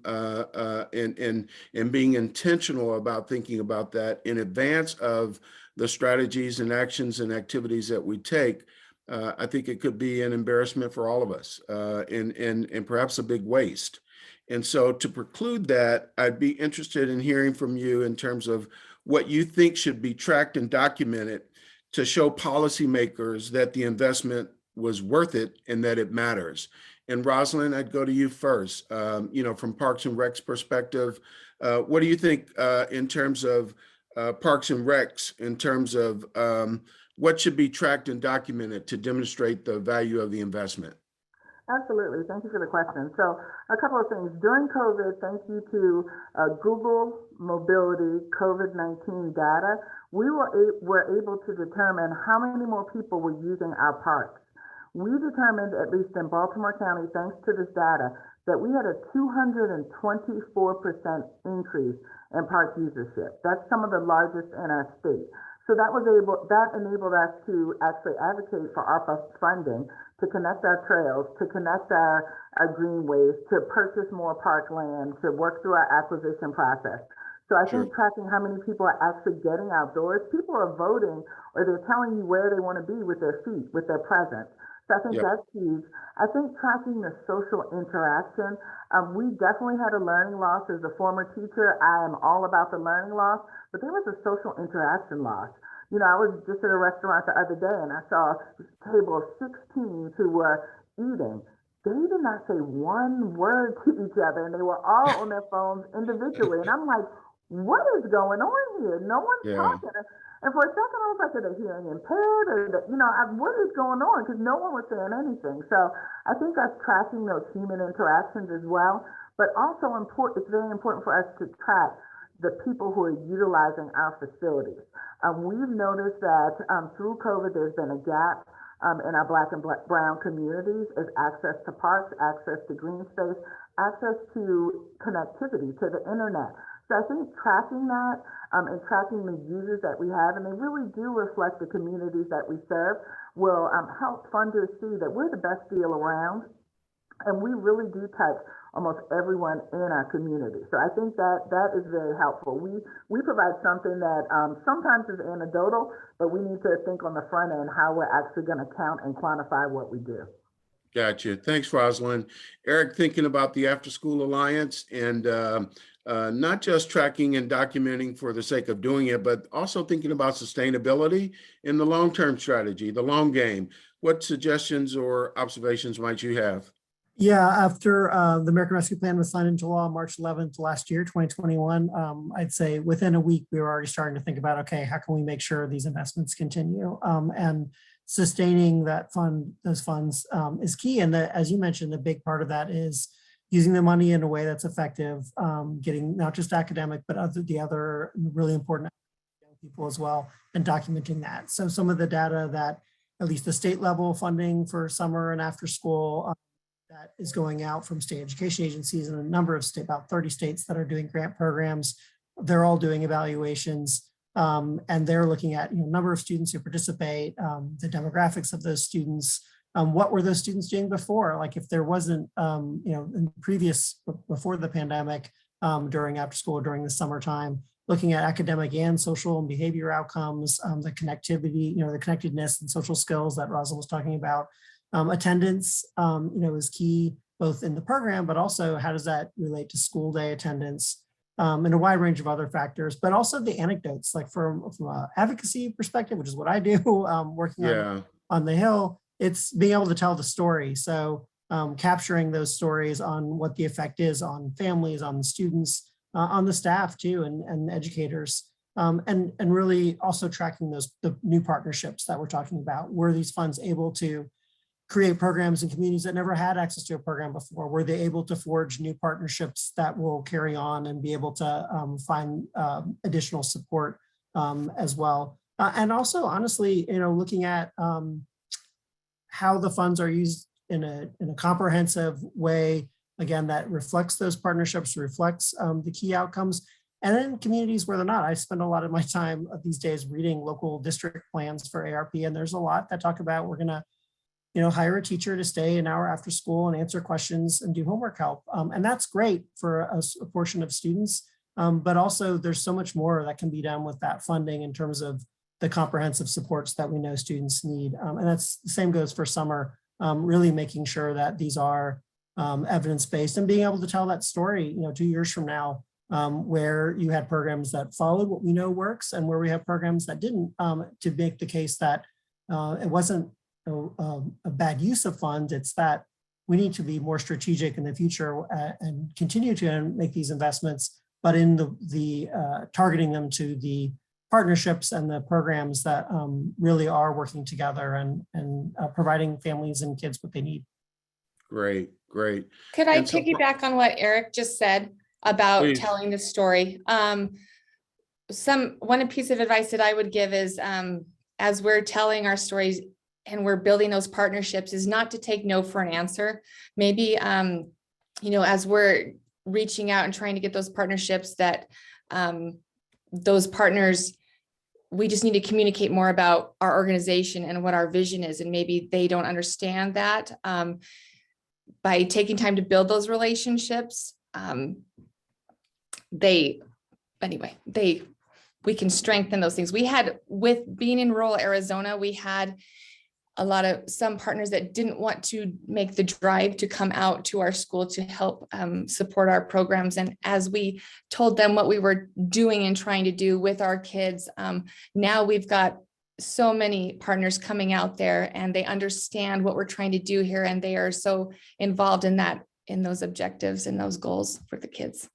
being intentional about thinking about that in advance of the strategies and actions and activities that we take, I think it could be an embarrassment for all of us and perhaps a big waste. And so to preclude that, I'd be interested in hearing from you in terms of what you think should be tracked and documented to show policymakers that the investment was worth it and that it matters. And Rosalind, I'd go to you first. You know, from Parks and Rec's perspective, what do you think in terms of Parks and Recs, in terms of what should be tracked and documented to demonstrate the value of the investment? Absolutely. Thank you for the question. So a couple of things. During COVID, thank you to Google Mobility COVID-19 data, we were able to determine how many more people were using our parks. We determined, at least in Baltimore County, thanks to this data, that we had a 224% increase in park usership. That's some of the largest in our state. So that enabled us to actually advocate for ARPA funding to connect our trails, to connect our greenways, to purchase more park land, to work through our acquisition process. So I think tracking how many people are actually getting outdoors, people are voting or they're telling you where they want to be with their feet, with their presence. So I think that's huge. I think tracking the social interaction, we definitely had a learning loss. As a former teacher, I am all about the learning loss, but there was a social interaction loss. You know, I was just at a restaurant the other day and I saw a table of 16 who were eating. They did not say one word to each other and they were all on their phones individually. And I'm like, what is going on here? No one's talking. And for a second, I was like, are they hearing impaired? Or, what is going on? Because no one was saying anything. So I think that's tracking those human interactions as well. But also it's very important for us to track the people who are utilizing our facilities. We've noticed that through COVID, there's been a gap in our Black and Brown communities as access to parks, access to green space, access to connectivity, to the internet. So I think tracking that and tracking the users that we have, and they really do reflect the communities that we serve, will help funders see that we're the best deal around. And we really do touch almost everyone in our community. So I think that is very helpful. We provide something that sometimes is anecdotal, but we need to think on the front end how we're actually going to count and quantify what we do. Gotcha. Thanks, Rosalind. Eric, thinking about the After School Alliance and not just tracking and documenting for the sake of doing it, but also thinking about sustainability in the long-term strategy, the long game. What suggestions or observations might you have? Yeah, after the American Rescue Plan was signed into law March 11th last year, 2021, I'd say within a week, we were already starting to think about, okay, how can we make sure these investments continue? And sustaining those funds is key. And as you mentioned, a big part of that is using the money in a way that's effective, getting not just academic, but the other really important young people as well, and documenting that. So some of the data that at least the state level funding for summer and after school that is going out from state education agencies and a number of about 30 states that are doing grant programs. They're all doing evaluations And they're looking at number of students who participate, the demographics of those students. What were those students doing before? Like if there wasn't, in previous, before the pandemic, during after school, during the summertime, looking at academic and social and behavior outcomes, the connectivity, the connectedness and social skills that Rosal was talking about. Attendance, is key both in the program, but also how does that relate to school day attendance, and a wide range of other factors, but also the anecdotes, like from an advocacy perspective, which is what I do, working on the Hill, it's being able to tell the story. So capturing those stories on what the effect is on families, on the students, on the staff too, and educators, and really also tracking the new partnerships that we're talking about. Were these funds able to create programs in communities that never had access to a program before? Were they able to forge new partnerships that will carry on and be able to find additional support as well? And also, honestly, looking at how the funds are used in a comprehensive way, again, that reflects those partnerships, reflects the key outcomes. And then communities where they're not. I spend a lot of my time these days reading local district plans for ARP, and there's a lot that talk about we're gonna hire a teacher to stay an hour after school and answer questions and do homework help. And that's great for a portion of students. But also there's so much more that can be done with that funding in terms of the comprehensive supports that we know students need. And that's the same goes for summer, really making sure that these are evidence-based and being able to tell that story, 2 years from now, where you had programs that followed what we know works and where we have programs that didn't, to make the case that it wasn't a bad use of funds. It's that we need to be more strategic in the future and continue to make these investments, but in the targeting them to the partnerships and the programs that really are working together and providing families and kids what they need. Great. Could I piggyback on what Eric just said about telling the story? One piece of advice that I would give is, as we're telling our stories and we're building those partnerships, is not to take no for an answer. Maybe, as we're reaching out and trying to get those partnerships, that those partners, we just need to communicate more about our organization and what our vision is. And maybe they don't understand that. By taking time to build those relationships, we can strengthen those things. We had, with being in rural Arizona, we had some partners that didn't want to make the drive to come out to our school to help support our programs. And as we told them what we were doing and trying to do with our kids, now we've got so many partners coming out there and they understand what we're trying to do here. And they are so involved in those objectives and those goals for the kids.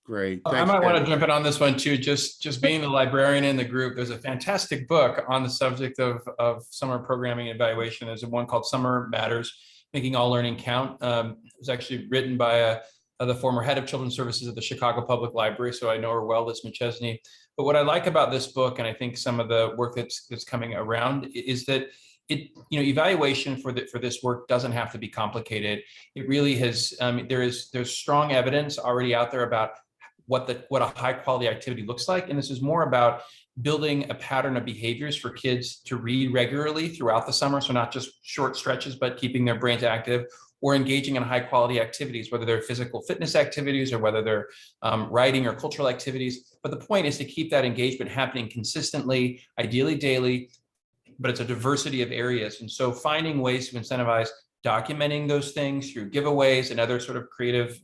Great. I might want to jump in on this one too. Just being the librarian in the group, there's a fantastic book on the subject of summer programming and evaluation. There's one called Summer Matters, Making All Learning Count. It was actually written by the former head of children's services at the Chicago Public Library, so I know her well, Liz McChesney. But what I like about this book, and I think some of the work that's coming around, is that evaluation for this work doesn't have to be complicated. It really has. There's strong evidence already out there about what a high quality activity looks like. And this is more about building a pattern of behaviors for kids to read regularly throughout the summer. So not just short stretches, but keeping their brains active, or engaging in high quality activities, whether they're physical fitness activities or whether they're writing or cultural activities. But the point is to keep that engagement happening consistently, ideally daily, but it's a diversity of areas. And so finding ways to incentivize documenting those things through giveaways and other sort of creative,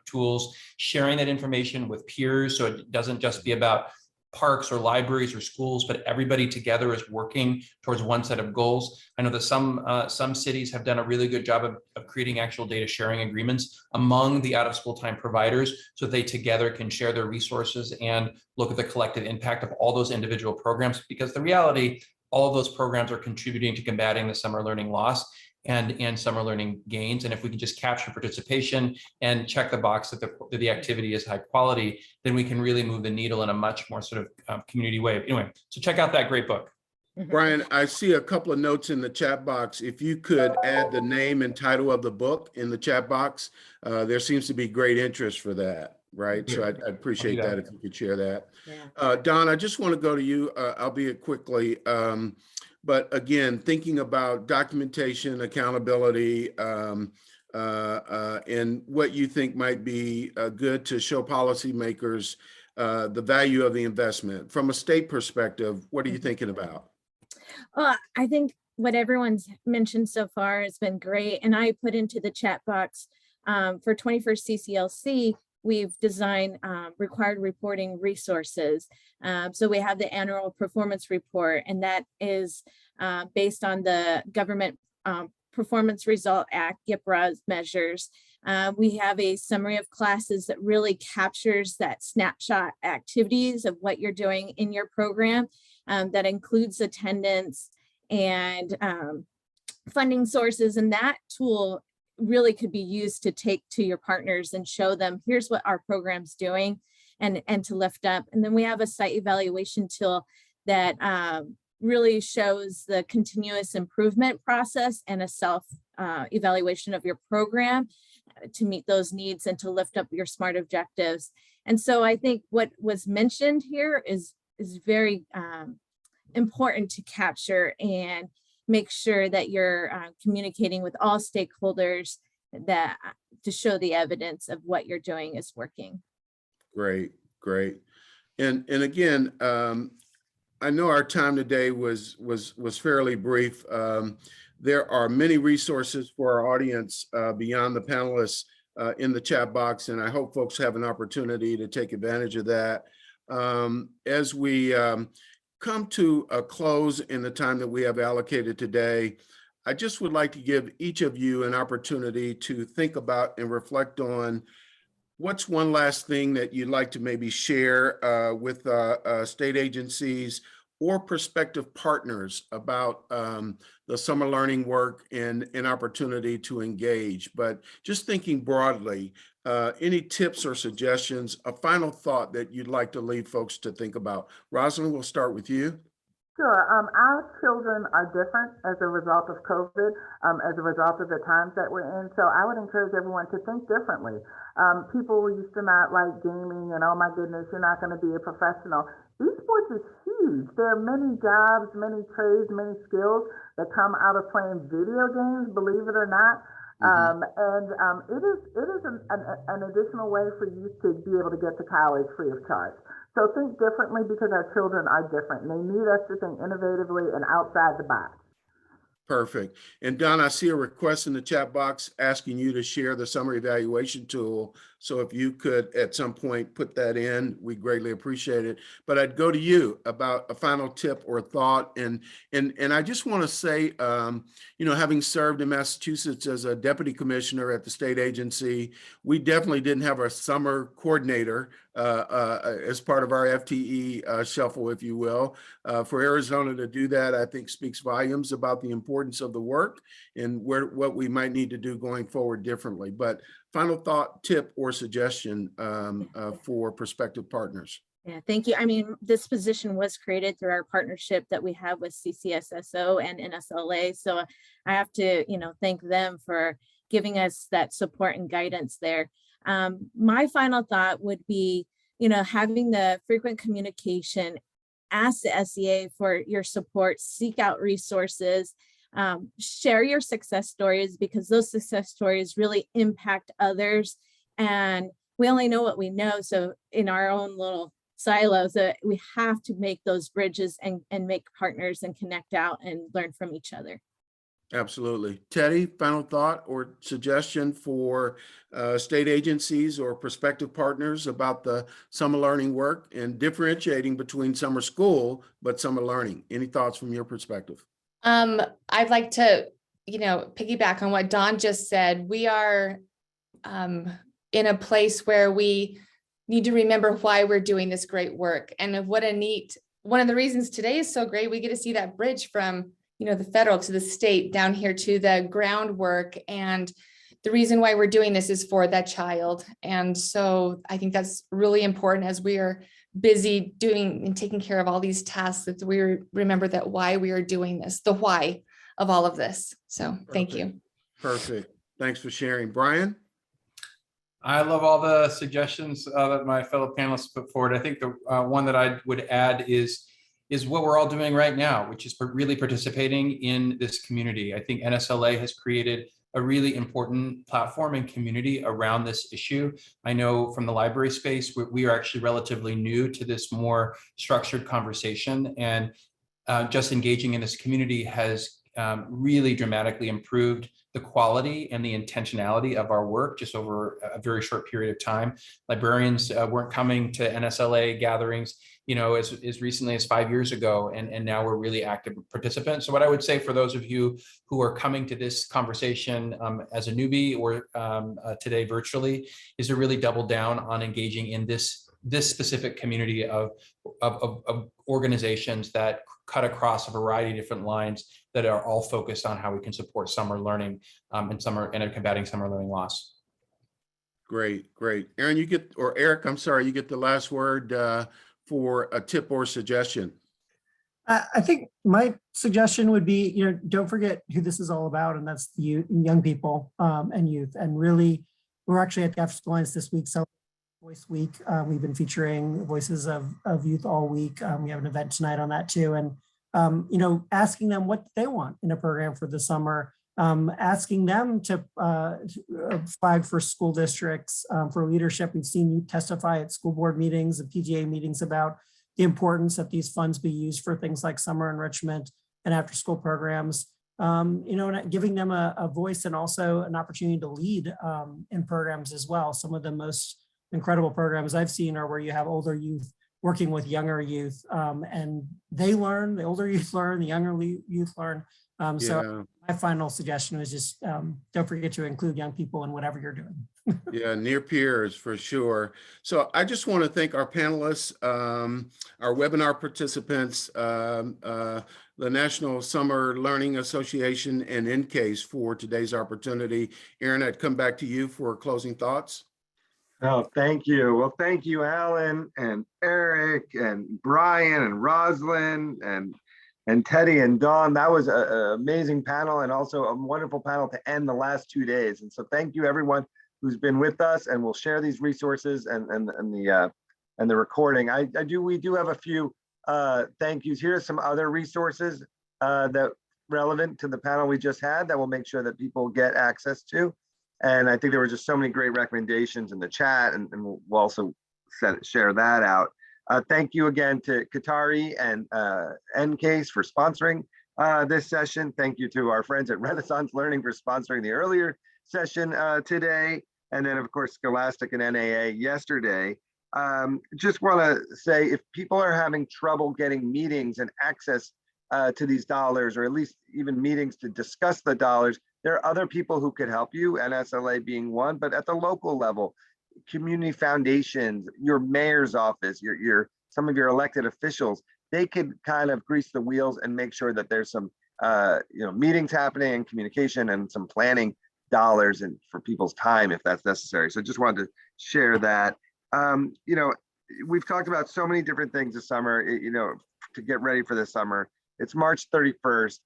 tools, sharing that information with peers. So it doesn't just be about parks or libraries or schools, but everybody together is working towards one set of goals. I know that some cities have done a really good job of creating actual data sharing agreements among the out of school time providers, so they together can share their resources and look at the collective impact of all those individual programs. Because the reality, all of those programs are contributing to combating the summer learning loss and summer learning gains. And if we can just capture participation and check the box that the activity is high quality, then we can really move the needle in a much more sort of community way. Anyway, so check out that great book. Brian, I see a couple of notes in the chat box. If you could add the name and title of the book in the chat box, there seems to be great interest for that. right? So I'd appreciate that if you could share that. Yeah. Don, I just want to go to you, albeit quickly. But again, thinking about documentation, accountability, and what you think might be good to show policymakers the value of the investment. From a state perspective, what are you thinking about? Well, I think what everyone's mentioned so far has been great. And I put into the chat box for 21st CCLC, we've designed required reporting resources. So we have the annual performance report, and that is based on the Government Performance Result Act, GPRA measures. We have a summary of classes that really captures that snapshot activities of what you're doing in your program. That includes attendance and funding sources, and that tool really could be used to take to your partners and show them, here's what our program's doing, and to lift up. And then we have a site evaluation tool that really shows the continuous improvement process and a self evaluation of your program to meet those needs and to lift up your SMART objectives. And so I think what was mentioned here is very important to capture and make sure that you're communicating with all stakeholders that to show the evidence of what you're doing is working. Great, great. And again, I know our time today was fairly brief. There are many resources for our audience beyond the panelists in the chat box, and I hope folks have an opportunity to take advantage of that. As we come to a close in the time that we have allocated today, I just would like to give each of you an opportunity to think about and reflect on what's one last thing that you'd like to maybe share with state agencies or prospective partners about the summer learning work and an opportunity to engage. But just thinking broadly, any tips or suggestions, a final thought that you'd like to leave folks to think about? Rosalind, we'll start with you. Sure. Our children are different as a result of COVID, as a result of the times that we're in. So I would encourage everyone to think differently. People used to not like gaming and, oh my goodness, you're not going to be a professional. Esports is huge. There are many jobs, many trades, many skills that come out of playing video games, believe it or not. It is an additional way for you to be able to get to college free of charge. So think differently because our children are different and they need us to think innovatively and outside the box. Perfect. And Don, I see a request in the chat box asking you to share the summer evaluation tool. So if you could at some point put that in, we greatly appreciate it. But I'd go to you about a final tip or thought. And I just want to say, having served in Massachusetts as a deputy commissioner at the state agency, we definitely didn't have a summer coordinator as part of our FTE shuffle, if you will. For Arizona to do that, I think speaks volumes about the importance of the work and what we might need to do going forward differently. But final thought, tip, or suggestion for prospective partners? Yeah, thank you. I mean, this position was created through our partnership that we have with CCSSO and NSLA. So I have to, thank them for giving us that support and guidance there. My final thought would be, having the frequent communication, ask the SEA for your support, seek out resources, share your success stories because those success stories really impact others. And we only know what we know. So in our own little silos, we have to make those bridges and make partners and connect out and learn from each other. Absolutely. Teddy, final thought or suggestion for state agencies or prospective partners about the summer learning work and differentiating between summer school, but summer learning. Any thoughts from your perspective? I'd like to, piggyback on what Don just said. We are in a place where we need to remember why we're doing this great work. And one of the reasons today is so great, we get to see that bridge from the federal to the state down here to the groundwork. And the reason why we're doing this is for that child. And so I think that's really important as we are busy doing and taking care of all these tasks, that we remember that why we are doing this, the why of all of this. So thank you. Perfect. Thanks for sharing. Brian? I love all the suggestions that my fellow panelists put forward. I think the one that I would add is what we're all doing right now, which is really participating in this community. I think NSLA has created a really important platform and community around this issue. I know from the library space, we are actually relatively new to this more structured conversation, and just engaging in this community has really dramatically improved the quality and the intentionality of our work just over a very short period of time. Librarians weren't coming to NSLA gatherings, as recently as 5 years ago, and now we're really active participants. So what I would say for those of you who are coming to this conversation as a newbie or today virtually is to really double down on engaging in this specific community of organizations that cut across a variety of different lines that are all focused on how we can support summer learning and combating summer learning loss. Great. Aaron, Eric, I'm sorry, you get the last word for a tip or suggestion. I think my suggestion would be, don't forget who this is all about, and that's the young people and youth. And really, we're actually at the After School Alliance this week, so Voice Week. We've been featuring voices of youth all week. We have an event tonight on that too. And, asking them what they want in a program for the summer, asking them to flag for school districts for leadership. We've seen you testify at school board meetings and PTA meetings about the importance that these funds be used for things like summer enrichment and after school programs, and giving them a voice and also an opportunity to lead in programs as well. Some of the most incredible programs I've seen are where you have older youth working with younger youth, and they learn, the older youth learn, the younger youth learn. So my final suggestion was just don't forget to include young people in whatever you're doing. Yeah, near peers for sure. So I just want to thank our panelists, our webinar participants, the National Summer Learning Association, and NCASE for today's opportunity. Aaron, I'd come back to you for closing thoughts. Oh, thank you. Well, thank you, Alan and Eric and Brian and Rosalind and Teddy and Dawn. That was an amazing panel and also a wonderful panel to end the last 2 days. And so thank you everyone who's been with us, and we'll share these resources and the recording. We do have a few thank yous. Here are some other resources that relevant to the panel we just had that we'll make sure that people get access to. And I think there were just so many great recommendations in the chat, and we'll also share that out. Thank you again to Qatari and NCASE for sponsoring this session. Thank you to our friends at Renaissance Learning for sponsoring the earlier session today. And then of course, Scholastic and NAA yesterday. Just wanna say, if people are having trouble getting meetings and access to these dollars, or at least even meetings to discuss the dollars, there are other people who could help you, NSLA being one, but at the local level, community foundations, your mayor's office, some of your elected officials, they could kind of grease the wheels and make sure that there's some meetings happening and communication and some planning dollars and for people's time if that's necessary. So just wanted to share that. We've talked about so many different things this summer, to get ready for this summer. It's March 31st.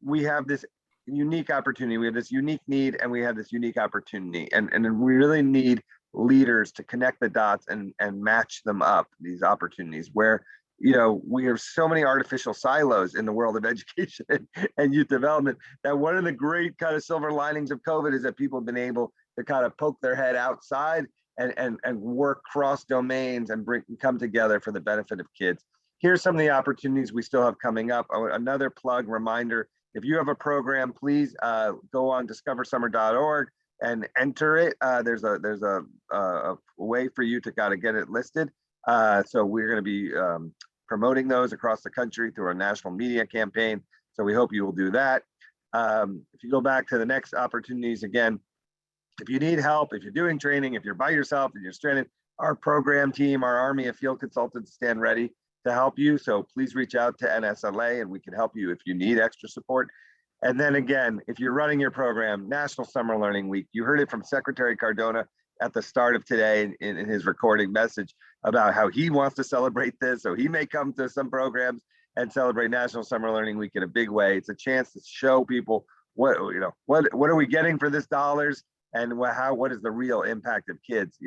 We have this unique opportunity. We have this unique need, and we have this unique opportunity. And we really need leaders to connect the dots and match them up, these opportunities where, we have so many artificial silos in the world of education and youth development, that one of the great kind of silver linings of COVID is that people have been able to kind of poke their head outside and work cross domains and come together for the benefit of kids. Here's some of the opportunities we still have coming up. Another plug reminder, if you have a program, please go on discoversummer.org and enter it. There's a way for you to kind of get it listed. So we're going to be promoting those across the country through our national media campaign. So we hope you will do that. If you go back to the next opportunities, again, if you need help, if you're doing training, if you're by yourself and you're stranded, our program team, our army of field consultants stand ready to help you. So please reach out to NSLA and we can help you if you need extra support. And then again, if you're running your program, National Summer Learning Week, you heard it from Secretary Cardona at the start of today in his recording message about how he wants to celebrate this. So he may come to some programs and celebrate National Summer Learning Week in a big way. It's a chance to show people what are we getting for this dollars? and what is the real impact of kids,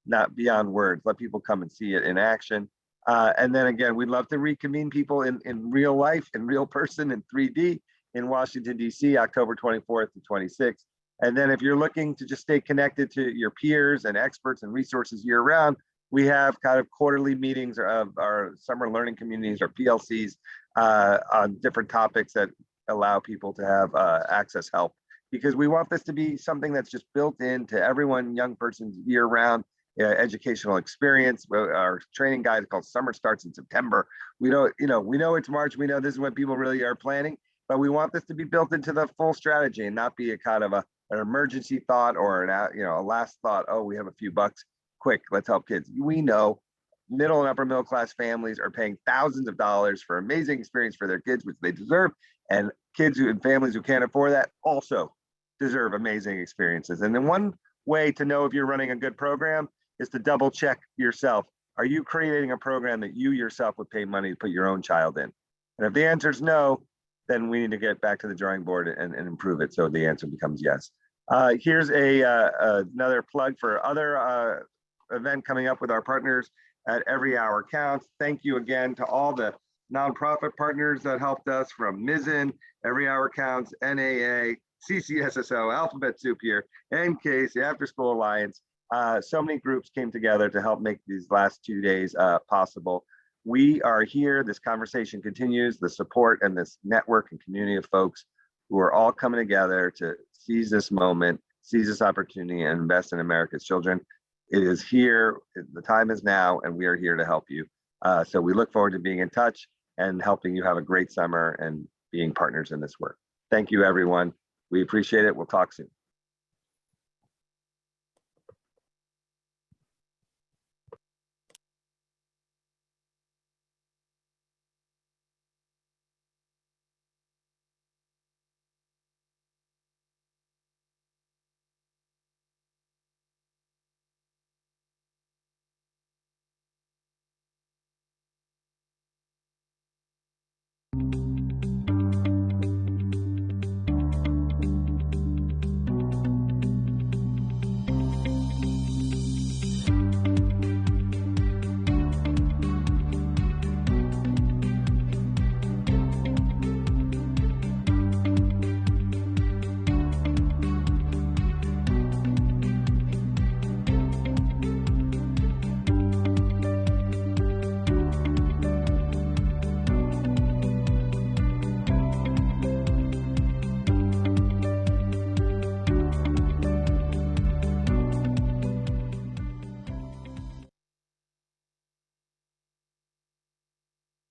not beyond words. Let people come and see it in action. And then again, we'd love to reconvene people in real life, in real person, in 3D in Washington, D.C., October 24th to 26th. And then if you're looking to just stay connected to your peers and experts and resources year round, we have kind of quarterly meetings of our summer learning communities or PLCs on different topics that allow people to have access help, because we want this to be something that's just built into everyone, young person's year round educational experience. Our training guide is called Summer Starts in September. We know it's March. We know this is when people really are planning, but we want this to be built into the full strategy and not be a kind of an emergency thought or a last thought. Oh, we have a few bucks. Quick, let's help kids. We know middle and upper middle class families are paying thousands of dollars for amazing experience for their kids, which they deserve. And kids and families who can't afford that also deserve amazing experiences. And then one way to know if you're running a good program is to double check yourself. Are you creating a program that you yourself would pay money to put your own child in? And if the answer is no, then we need to get back to the drawing board and improve it. So the answer becomes yes. Here's another plug for other event coming up with our partners at Every Hour Counts. Thank you again to all the nonprofit partners that helped us, from MISN, Every Hour Counts, NAA, CCSSO, Alphabet Soup here, NCASE, the After School Alliance. So many groups came together to help make these last 2 days possible. We are here. This conversation continues. The support and this network and community of folks who are all coming together to seize this moment, seize this opportunity, and invest in America's children. It is here. The time is now, and we are here to help you. So we look forward to being in touch and helping you have a great summer and being partners in this work. Thank you, everyone. We appreciate it. We'll talk soon.